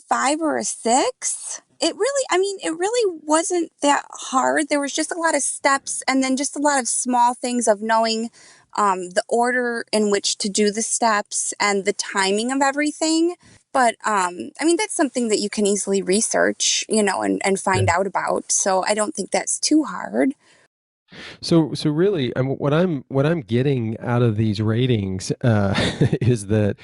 5 or a 6. It really wasn't that hard. There was just a lot of steps and then just a lot of small things of knowing the order in which to do the steps and the timing of everything. But that's something that you can easily research, and find Yeah. out about. So I don't think that's too hard. So really, what I'm getting out of these ratings is that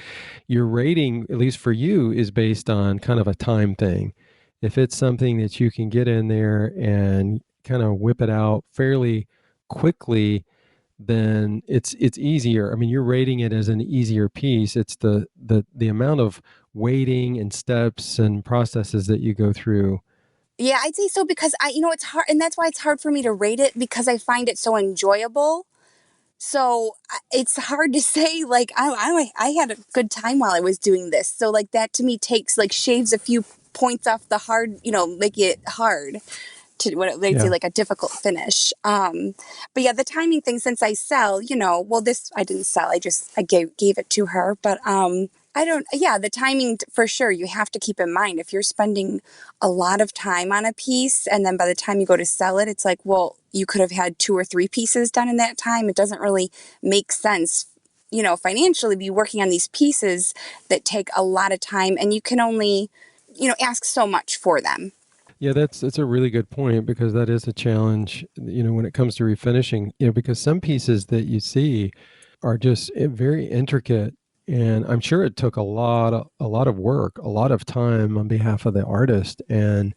your rating, at least for you, is based on kind of a time thing. If it's something that you can get in there and kind of whip it out fairly quickly, then it's easier. I mean, you're rating it as an easier piece. It's the amount of waiting and steps and processes that you go through. Yeah, I'd say so because it's hard, and that's why it's hard for me to rate it because I find it so enjoyable. So it's hard to say, like, I had a good time while I was doing this. So, like, that to me takes, like, shaves a few points off the hard, make it hard to what they'd say, Yeah. like, a difficult finish. But yeah, the timing thing, since I sell, well, this I didn't sell, I gave it to her. But I don't, yeah, the timing for sure, you have to keep in mind if you're spending a lot of time on a piece and then by the time you go to sell it, it's like, well, you could have had 2 or 3 pieces done in that time. It doesn't really make sense, financially be working on these pieces that take a lot of time and you can only, ask so much for them. Yeah, that's a really good point because that is a challenge, when it comes to refinishing, because some pieces that you see are just very intricate, and I'm sure it took a lot of work, a lot of time on behalf of the artist. And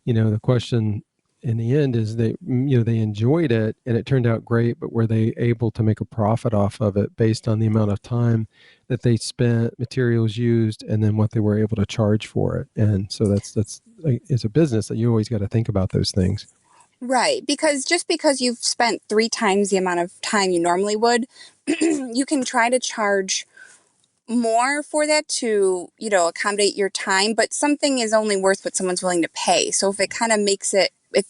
the question in the end is they enjoyed it and it turned out great, but were they able to make a profit off of it based on the amount of time that they spent, materials used, and then what they were able to charge for it? And so that's like, it's a business that you always got to think about those things. Right, because just because you've spent 3 times the amount of time you normally would, you can try to charge more for that to, accommodate your time, but something is only worth what someone's willing to pay. So if it kind of makes it, if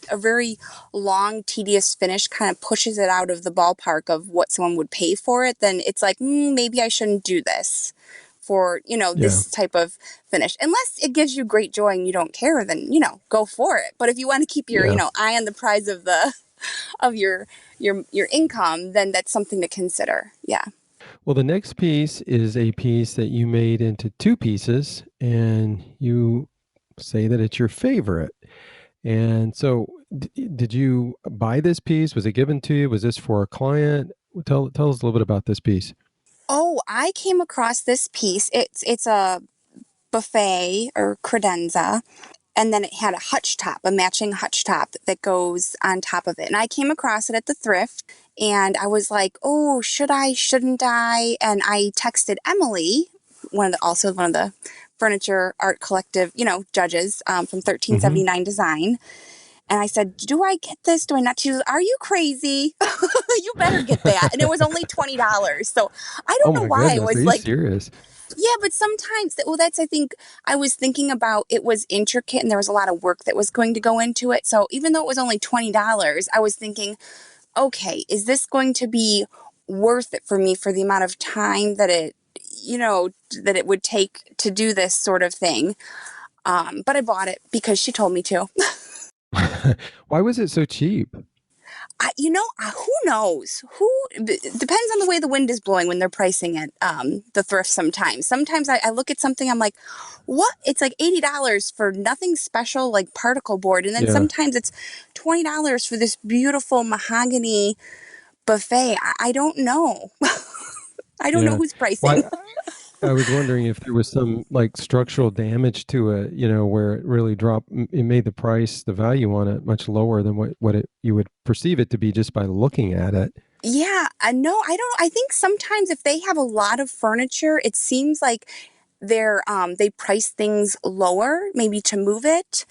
a very long, tedious finish kind of pushes it out of the ballpark of what someone would pay for it, then it's like, maybe I shouldn't do this for, Yeah. this type of finish. Unless it gives you great joy and you don't care, then, go for it. But if you want to keep your, Yeah. eye on the prize of the of your income, then that's something to consider. Yeah. Well, the next piece is a piece that you made into two pieces, and you say that it's your favorite. And so, did you buy this piece? Was it given to you? Was this for a client? Tell us a little bit about this piece. Oh, I came across this piece. It's a buffet or credenza, and then it had a hutch top, a matching hutch top that goes on top of it. And I came across it at the thrift, and I was like, "Oh, should I? Shouldn't I?" And I texted Emily, also one of the furniture art collective, judges from Hmm. 1379 Design. And I said, "Do I get this? Do I not?" She was, "Are you crazy? You better get that." And it was only $20. So I Oh don't know my why I goodness, are was you like, serious? yeah, but sometimes, well, that's, I think, I was thinking about it was intricate and there was a lot of work that was going to go into it. So even though it was only $20, I was thinking, okay, is this going to be worth it for me for the amount of time that that it would take to do this sort of thing? But I bought it because she told me to. Why was it so cheap? Who knows? Depends on the way the wind is blowing when they're pricing it. The thrift sometimes. Sometimes I look at something, I'm like, what? It's like $80 for nothing special, like particle board, and then Yeah. sometimes it's $20 for this beautiful mahogany buffet. I don't know. I don't know Yeah. who's pricing. Well, I was wondering if there was some like structural damage to it, where it really dropped, it made the price, the value on it much lower than what you would perceive it to be just by looking at it. Yeah, no, I don't. I think sometimes if they have a lot of furniture, it seems like they price things lower, maybe to move it.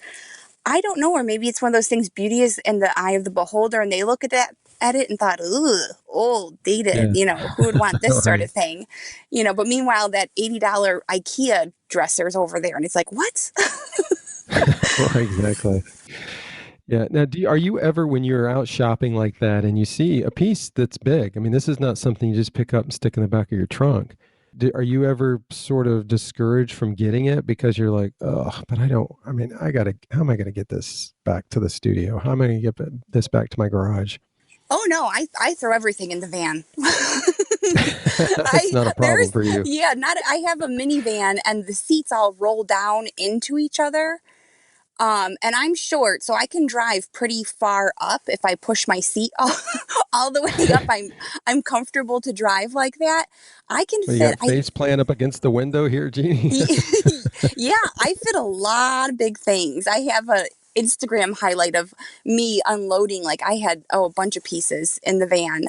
I don't know, or maybe it's one of those things. Beauty is in the eye of the beholder, and they look at it and thought, "Ugh, old, dated." Yeah. Who would want this sort Right. of thing? But meanwhile, that $80 IKEA dresser's over there, and it's like, what? Right, exactly. Yeah. Now, are you ever, when you're out shopping like that and you see a piece that's big, I mean, this is not something you just pick up and stick in the back of your trunk. Are you ever sort of discouraged from getting it because you're like, oh, but I mean, how am I going to get this back to the studio? How am I going to get this back to my garage? Oh no, I throw everything in the van. It's I not a problem there's for you. yeah, not I have a minivan and the seats all roll down into each other. And I'm short, so I can drive pretty far up if I push my seat all the way up. I'm comfortable to drive like that. I can Well, you fit got face plant up against the window here, Jeannie? yeah, I fit a lot of big things. I have a Instagram highlight of me unloading, like I had a bunch of pieces in the van.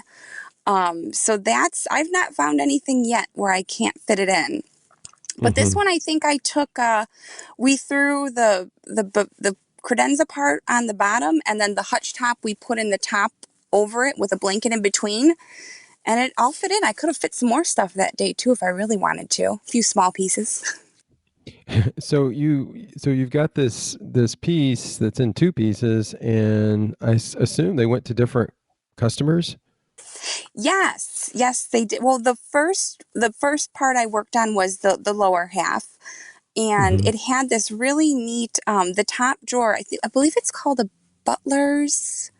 So that's I've not found anything yet where I can't fit it in. But this Hmm. one, I think I took. We threw the credenza part on the bottom, and then the hutch top we put in the top over it with a blanket in between, and it all fit in. I could have fit some more stuff that day too if I really wanted to. A few small pieces. So you've got this piece that's in two pieces, and assume they went to different customers. Yes, yes, they did. Well, the first part I worked on was the lower half, and Hmm. it had this really neat the top drawer. I believe it's called a butler's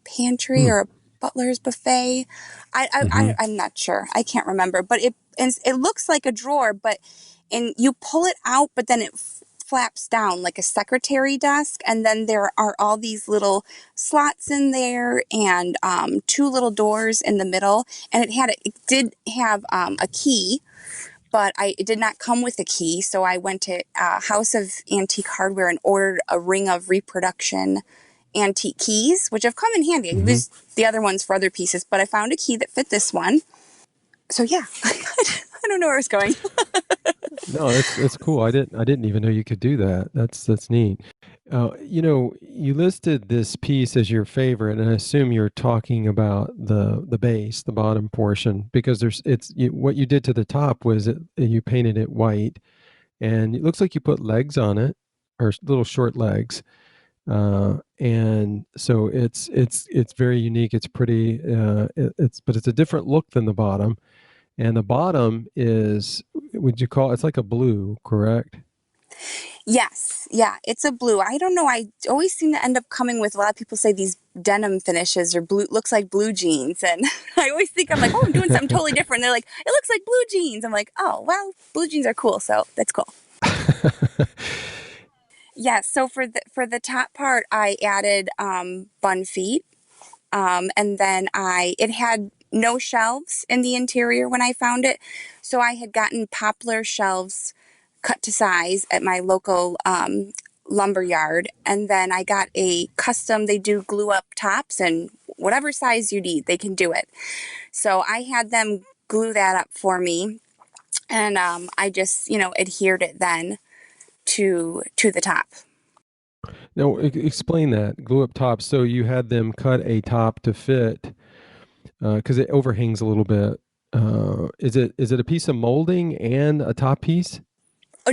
pantry Hmm. or a butler's buffet. Hmm. I'm not sure. I can't remember, but it looks like a drawer, but and you pull it out, but then it flaps down like a secretary desk, and then there are all these little slots in there and two little doors in the middle, and it did have a key. But it did not come with a key, so I went to House of Antique Hardware and ordered a ring of reproduction antique keys, which have come in handy. I Hmm. used the other ones for other pieces, but I found a key that fit this one. So yeah, I don't know where it's going. No, that's cool. I didn't even know you could do that. That's neat. You listed this piece as your favorite, and I assume you're talking about the base, the bottom portion, because what you did to the top was you painted it white, and it looks like you put legs on it, or little short legs. And so it's very unique. It's pretty. But it's a different look than the bottom. And the bottom is, would you call it's like a blue, correct? Yes, yeah, it's a blue. I don't know. I always seem to end up coming with a lot of people say these denim finishes or blue looks like blue jeans, and I always think I'm like, oh, I'm doing something totally different. They're like, it looks like blue jeans. I'm like, oh, well, blue jeans are cool, so that's cool. Yeah. So for the top part, I added bun feet. And then it had no shelves in the interior when I found it. So I had gotten poplar shelves cut to size at my local lumber yard. And then I got they do glue up tops, and whatever size you need, they can do it. So I had them glue that up for me. And I just, adhered it then to the top. Now, explain that glue up top. So you had them cut a top to fit because it overhangs a little bit. Is it a piece of molding and a top piece? Oh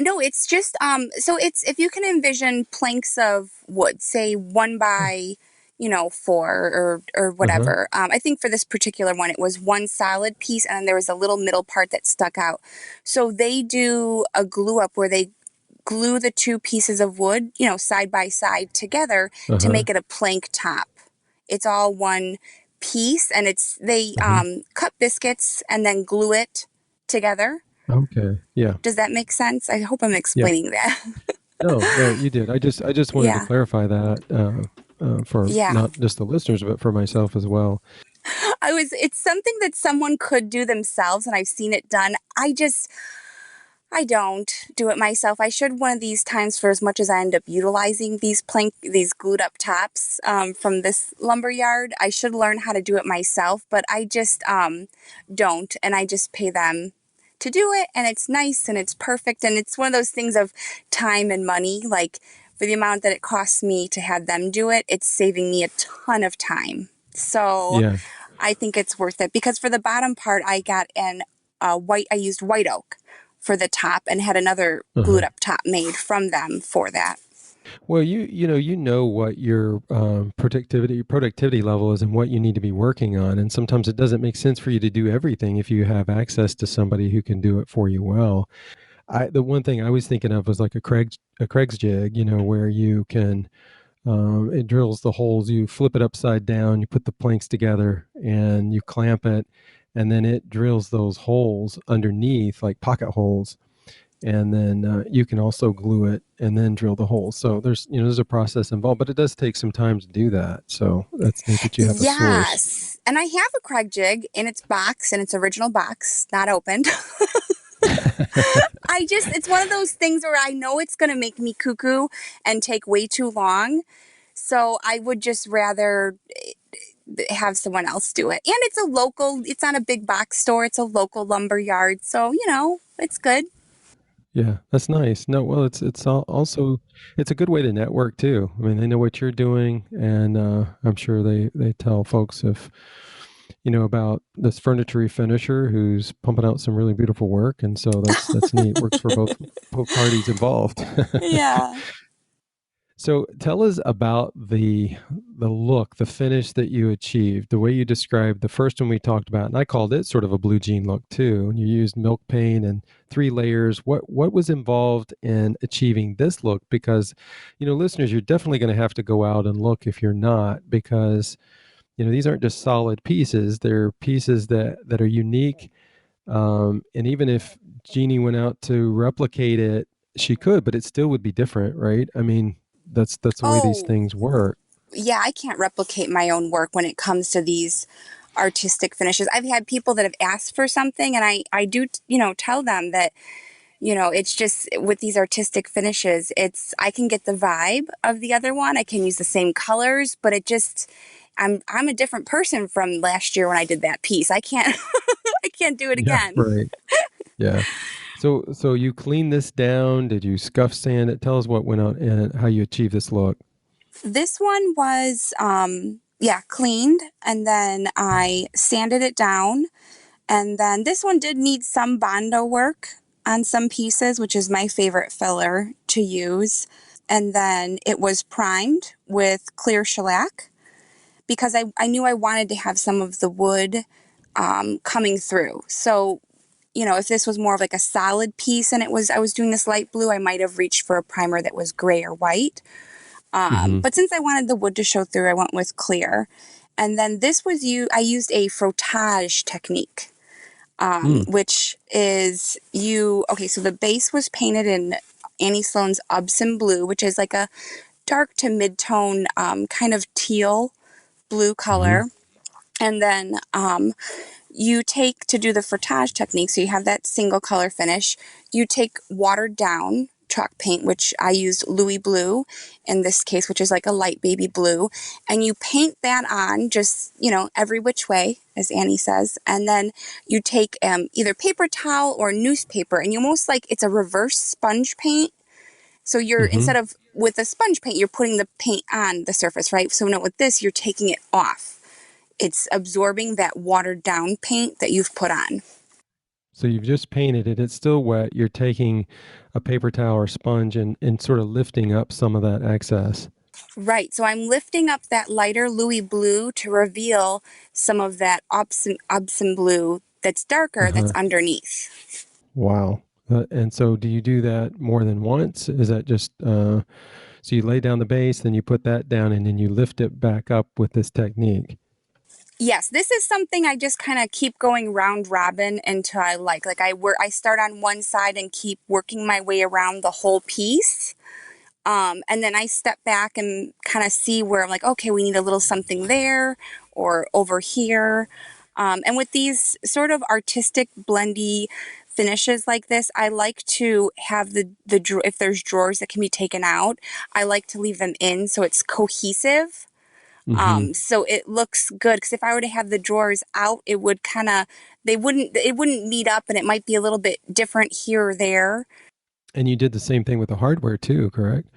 no, it's just so it's if you can envision planks of wood, say 1 by 4 or Uh-huh. whatever. I think for this particular one it was one solid piece and then there was a little middle part that stuck out. So they do a glue up where they glue the two pieces of wood, side by side together to Uh-huh. make it a plank top. It's all one piece, and they Hmm. cut biscuits and then glue it together. Okay. Yeah. Does that make sense? I hope I'm Yeah. explaining that. No, no, you did. I just wanted to Yeah. clarify that for Yeah. not just the listeners, but for myself as well. It's something that someone could do themselves, and I've seen it done. I don't do it myself. I should one of these times, for as much as I end up utilizing these glued up tops from this lumber yard. I should learn how to do it myself, but I just don't, and I just pay them to do it, and it's nice and it's perfect, and it's one of those things of time and money. Like for the amount that it costs me to have them do it, it's saving me a ton of time. So Yeah. I think it's worth it because for the bottom part, I got I used white oak for the top and had another Uh-huh. glued up top made from them for that. Well, you know what your productivity level is and what you need to be working on, and sometimes it doesn't make sense for you to do everything if you have access to somebody who can do it for you well. The one thing I was thinking of was like a Craig's jig, where you can it drills the holes. You flip it upside down, you put the planks together, and you clamp it, and then it drills those holes underneath, like pocket holes, and then you can also glue it and then drill the holes. So there's a process involved, but it does take some time to do that. So that's neat that you have a source. Yes. And I have a Craig jig in its box, in its original box, not opened. It's one of those things where I know it's going to make me cuckoo and take way too long. So I would just rather have someone else do it. And it's not a big box store, it's a local lumber yard. So, it's good. Yeah, that's nice. No, well, also it's a good way to network too. I mean, they know what you're doing, and I'm sure they tell folks if about this furniture finisher who's pumping out some really beautiful work, and so that's neat. Works for both parties involved. Yeah. So tell us about the look, the finish that you achieved, the way you described the first one we talked about, and I called it sort of a blue jean look too. And you used milk paint and 3 layers. What was involved in achieving this look? Because, listeners, you're definitely going to have to go out and look if you're not, because these aren't just solid pieces; they're pieces that are unique. And even if Jeannie went out to replicate it, she could, but it still would be different, right? I mean, that's the way these Oh, things work. yeah, I can't replicate my own work when it comes to these artistic finishes. I've had people that have asked for something, and I do, tell them that, it's just with these artistic finishes, I can get the vibe of the other one. I can use the same colors, but I'm a different person from last year when I did that piece. I can't, I can't do it Yeah, again. right. Yeah. So you clean this down? Did you scuff sand it? Tell us what went on and how you achieved this look. This one was, yeah, cleaned, and then I sanded it down. And then this one did need some Bondo work on some pieces, which is my favorite filler to use. And then it was primed with clear shellac because I knew I wanted to have some of the wood coming through. So, if this was more of like a solid piece and I was doing this light blue, I might have reached for a primer that was gray or white. Hmm. But since I wanted the wood to show through, I went with clear. And then I used a frottage technique, Mm. which is okay, so the base was painted in Annie Sloan's Ubsen blue, which is like a dark to mid-tone kind of teal blue Hmm. color. And then you take to do the frottage technique, so you have that single color finish. You take watered down chalk paint, which I used Louis blue in this case, which is like a light baby blue, and you paint that on just, every which way, as Annie says. And then you take either paper towel or newspaper, and you almost like it's a reverse sponge paint. So Hmm. instead of with a sponge paint, you're putting the paint on the surface, right? So no, with this, you're taking it off. It's absorbing that watered down paint that you've put on. So you've just painted it. It's still wet. You're taking a paper towel or sponge and sort of lifting up some of that excess. Right. So I'm lifting up that lighter Louis blue to reveal some of that Ubsen blue that's darker that's Uh-huh. underneath. Wow. And so do you do that more than once? Is that just so you lay down the base, then you put that down, and then you lift it back up with this technique? Yes, this is something I just kind of keep going round robin until I like. Like I start on one side and keep working my way around the whole piece. And then I step back and kind of see where I'm like, okay, we need a little something there, or over here. And with these sort of artistic blendy finishes like this, I like to have if there's drawers that can be taken out, I like to leave them in so it's cohesive. Hmm. So it looks good, because if I were to have the drawers out, it would kind of, it wouldn't meet up, and it might be a little bit different here or there. And you did the same thing with the hardware too, correct?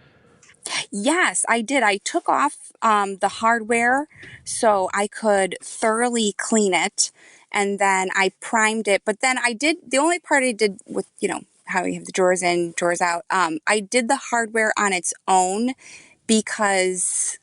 Yes, I did. I took off the hardware so I could thoroughly clean it, and then I primed it. But then the only part I did with, how you have the drawers in, drawers out, I did the hardware on its own because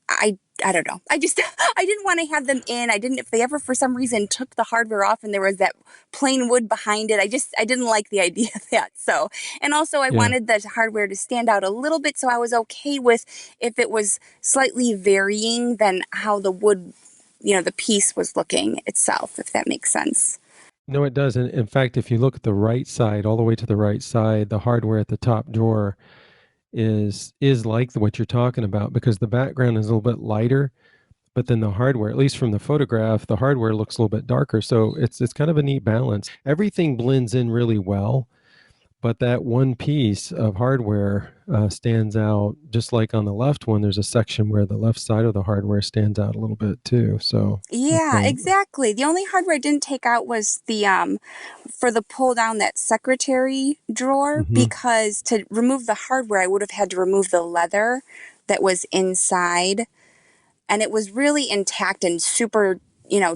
I don't know. I just I didn't want to have them in. I didn't, if they ever for some reason took the hardware off and there was that plain wood behind it. I didn't like the idea of that. So, and also I Yeah. wanted the hardware to stand out a little bit, so I was okay with if it was slightly varying than how the wood, the piece was looking itself, if that makes sense. No, it does. And in fact, if you look at the right side, all the way to the right side, the hardware at the top drawer is like what you're talking about, because the background is a little bit lighter, but then the hardware, at least from the photograph, the hardware looks a little bit darker. So it's kind of a neat balance. Everything blends in really well, but that one piece of hardware stands out. Just like on the left one, there's a section where the left side of the hardware stands out a little bit too. So it's Yeah, exactly. The only hardware I didn't take out was the for the pull down, that secretary drawer, mhm. because to remove the hardware I would have had to remove the leather that was inside, and it was really intact and super,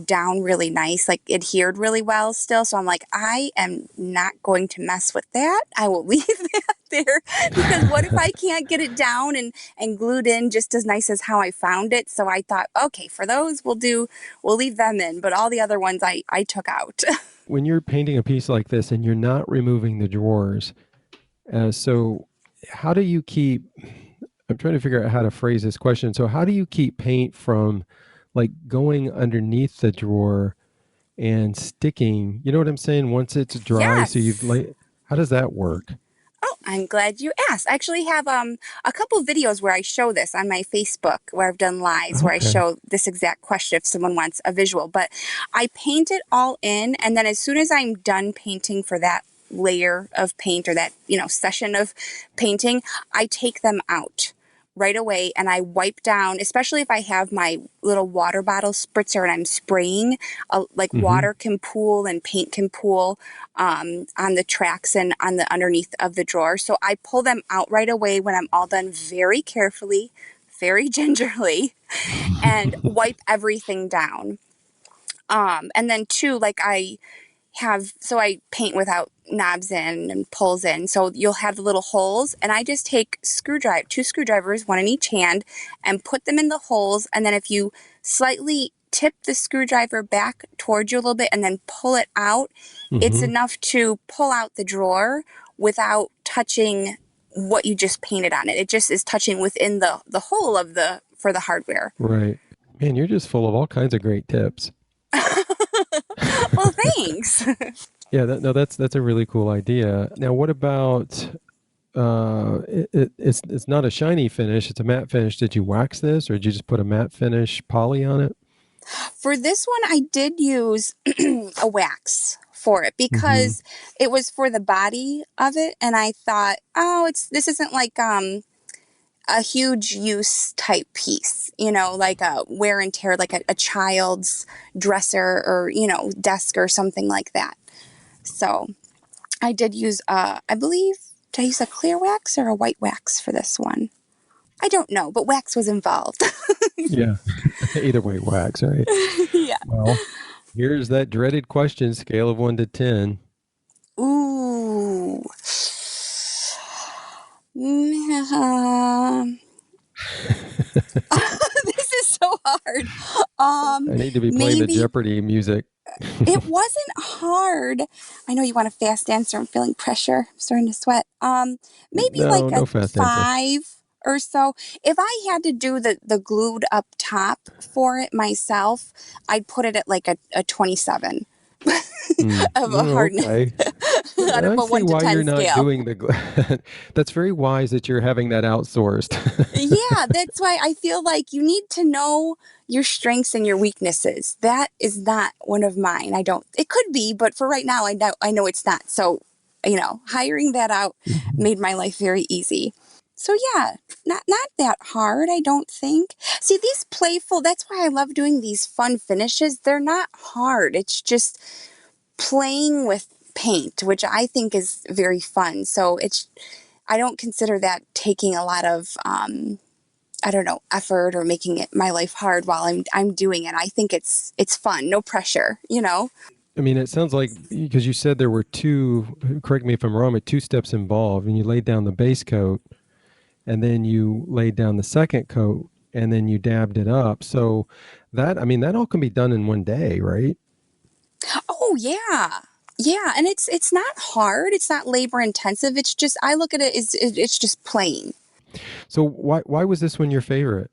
down really nice, like adhered really well still. So I'm like, I am not going to mess with that. I will leave that there, because what if I can't get it down and glued in just as nice as how I found it? So I thought, okay, for those we'll leave them in, but all the other ones I took out. When you're painting a piece like this and you're not removing the drawers, so how do you keep? I'm trying to figure out how to phrase this question. So how do you keep paint from like going underneath the drawer and sticking? You know what I'm saying? Once it's dry, so you've Yes. like, how does that work? Oh, I'm glad you asked. I actually have a couple videos where I show this on my Facebook, where I've done lives where I Okay. show this exact question if someone wants a visual. But I paint it all in, and then as soon as I'm done painting for that layer of paint, or that, session of painting, I take them out right away and I wipe down, especially if I have my little water bottle spritzer and I'm spraying, like Hmm. water can pool and paint can pool on the tracks and on the underneath of the drawer. So I pull them out right away when I'm all done, very carefully, very gingerly, and wipe everything down. And then two, like I paint without knobs in and pulls in. So you'll have the little holes, and I just take two screwdrivers, one in each hand, and put them in the holes. And then if you slightly tip the screwdriver back towards you a little bit and then pull it out, it's Hmm. enough to pull out the drawer without touching what you just painted on it. It just is touching within the hole of for the hardware. Right. Man, you're just full of all kinds of great tips. Well, thanks. Yeah, no, that's a really cool idea. Now, what about it's not a shiny finish, it's a matte finish. Did you wax this or did you just put a matte finish poly on it? For this one, I did use a wax for it Hmm. because it was for the body of it, and I thought, oh, this isn't like a huge use type piece, like a wear and tear, like a child's dresser or desk or something like that. So I did use I believe, did I use a clear wax or a white wax for this one? I don't know, but wax was involved. Yeah. Either way, wax, right? Yeah. Well, here's that dreaded question, scale of 1 to 10. Ooh. Mm, this is so hard. I need to be playing the Maybe Jeopardy music. it wasn't hard. I know you want a fast answer. I'm feeling pressure. I'm starting to sweat. Maybe No, like a no fast answer. 5 or so. If I had to do the glued up top for it myself, I'd put it at like a 27 Mm. of a Oh, hardness. okay. out of I a see 1 to why you're 10 not scale. doing that's very wise that you're having that outsourced. Yeah, that's why I feel like you need to know your strengths and your weaknesses. That is not one of mine. I don't, it could be, but for right now, I know it's not. So, hiring that out Mhm. made my life very easy. So yeah, not that hard, I don't think. See, these playful, that's why I love doing these fun finishes. They're not hard. It's just playing with paint, which I think is very fun. So I don't consider that taking a lot of I don't know, effort or making it my life hard while I'm doing it. I think it's fun, no pressure. I mean, it sounds like because you said there were two, correct me if I'm wrong, but two steps involved, and you laid down the base coat, and then you laid down the second coat, and then you dabbed it up. So I mean, that all can be done in one day, right? Oh yeah. Yeah, and it's not hard. It's not labor intensive. It's just I look at it as it's just plain. So why was this one your favorite?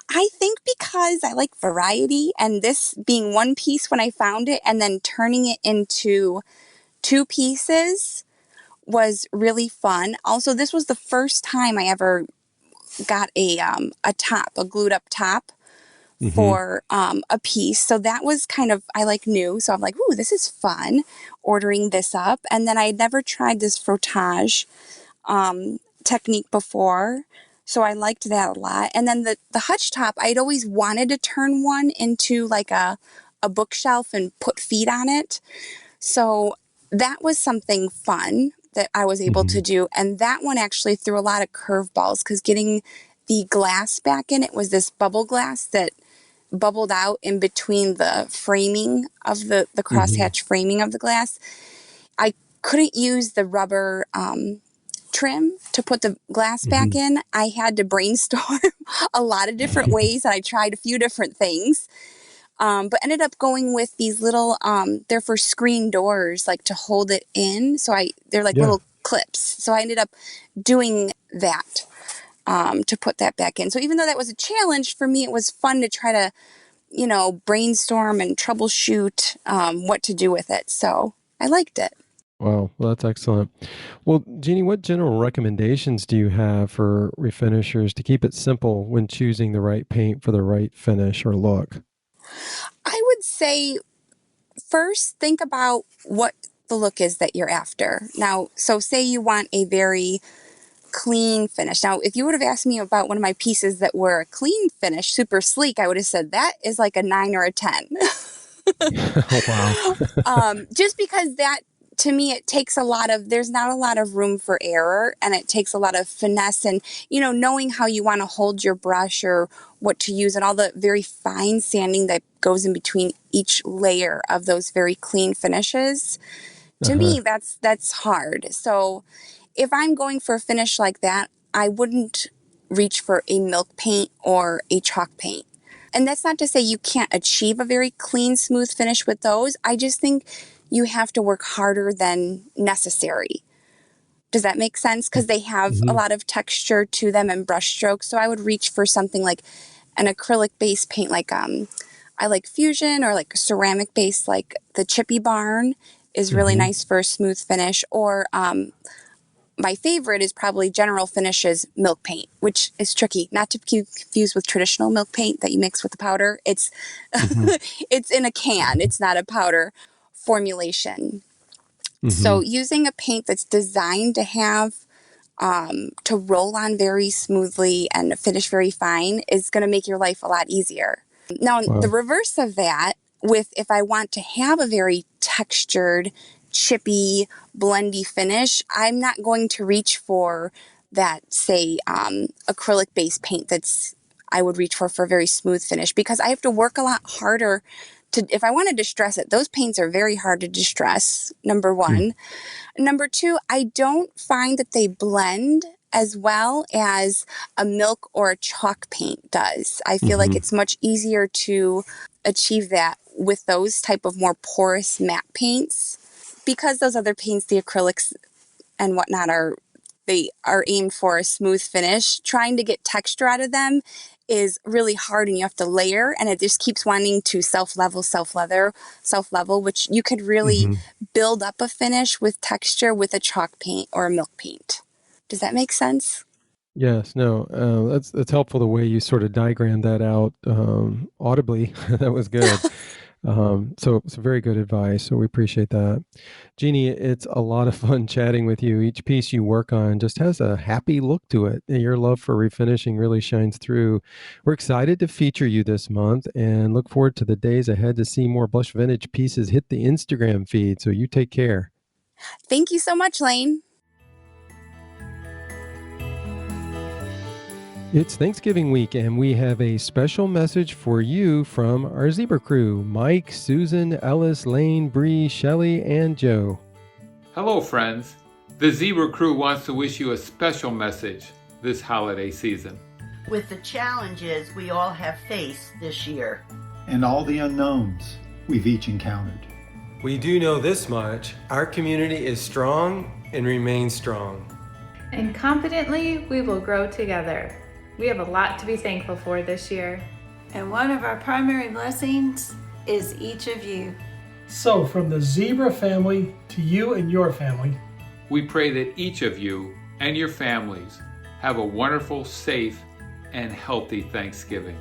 I think because I like variety and this being one piece when I found it and then turning it into two pieces was really fun. Also, this was the first time I ever got a top, a glued up top Hmm. for a piece. So that was kind of, I like new. So I'm like, ooh, this is fun ordering this up. And then I had never tried this frottage technique before. So I liked that a lot. And then the hutch top, I'd always wanted to turn one into like a bookshelf and put feet on it. So that was something fun that I was able to Hmm. do. And that one actually threw a lot of curveballs because getting the glass back in it was this bubble glass that bubbled out in between the framing of the Hmm. crosshatch framing of the glass. I couldn't use the rubber trim to put the glass back Hmm. in. I had to brainstorm a lot of different ways and I tried a few different things. But ended up going with these little, they're for screen doors, like to hold it in. They're like Yeah. little clips. So I ended up doing that to put that back in. So even though that was a challenge for me, it was fun to try to brainstorm and troubleshoot what to do with it. So I liked it. Wow. Well, that's excellent. Well, Jeannie, what general recommendations do you have for refinishers to keep it simple when choosing the right paint for the right finish or look? I would say first think about what the look is that you're after. Now, so say you want a very clean finish. Now, if you would have asked me about one of my pieces that were a clean finish, super sleek, I would have said that is like a 9 or a 10. Oh, wow. Just because that to me it takes a lot of there's not a lot of room for error and it takes a lot of finesse and knowing how you want to hold your brush or what to use and all the very fine sanding that goes in between each layer of those very clean finishes. To Uh-huh. me that's hard. So if I'm going for a finish like that, I wouldn't reach for a milk paint or a chalk paint. And that's not to say you can't achieve a very clean, smooth finish with those. I just think you have to work harder than necessary. Does that make sense? Because they have a Hmm. lot of texture to them and brush strokes. So I would reach for something like an acrylic based paint, like I like fusion or like ceramic based, like the Chippy Barn is really Hmm. nice for a smooth finish. Or my favorite is probably General Finishes milk paint, which is tricky, not to be confused with traditional milk paint that you mix with the powder. It's Hmm. it's in a can. It's not a powder formulation. Hmm. So using a paint that's designed to have to roll on very smoothly and finish very fine is going to make your life a lot easier. Now, the Wow. reverse of that, with if I want to have a very textured, chippy, blendy finish, I'm not going to reach for that, say, acrylic based paint I would reach for a very smooth finish because I have to work a lot harder if I want to distress it. Those paints are very hard to distress, number Mm. one. Number two, I don't find that they blend as well as a milk or a chalk paint does. I feel like Hmm. it's much easier to achieve that with those type of more porous matte paints because those other paints, the acrylics and whatnot, they are aimed for a smooth finish. Trying to get texture out of them is really hard and you have to layer, and it just keeps wanting to self level, which you could really Hmm. build up a finish with texture with a chalk paint or a milk paint. Does that make sense? Yes, no, that's helpful the way you sort of diagram that out audibly. That was good. So it's very good advice. So we appreciate that. Jeannie, it's a lot of fun chatting with you. Each piece you work on just has a happy look to it. And your love for refinishing really shines through. We're excited to feature you this month and look forward to the days ahead to see more Blush Vintage pieces hit the Instagram feed. So you take care. Thank you so much, Lane. It's Thanksgiving week, and we have a special message for you from our Zebra crew: Mike, Susan, Ellis, Lane, Bree, Shelley, and Joe. Hello, friends. The Zebra crew wants to wish you a special message this holiday season. With the challenges we all have faced this year, and all the unknowns we've each encountered, We do know this much: our community is strong and remains strong. And confidently, we will grow together. We have a lot to be thankful for this year. And one of our primary blessings is each of you. So, from the Zebra family to you and your family, We pray that each of you and your families have a wonderful, safe, and healthy Thanksgiving.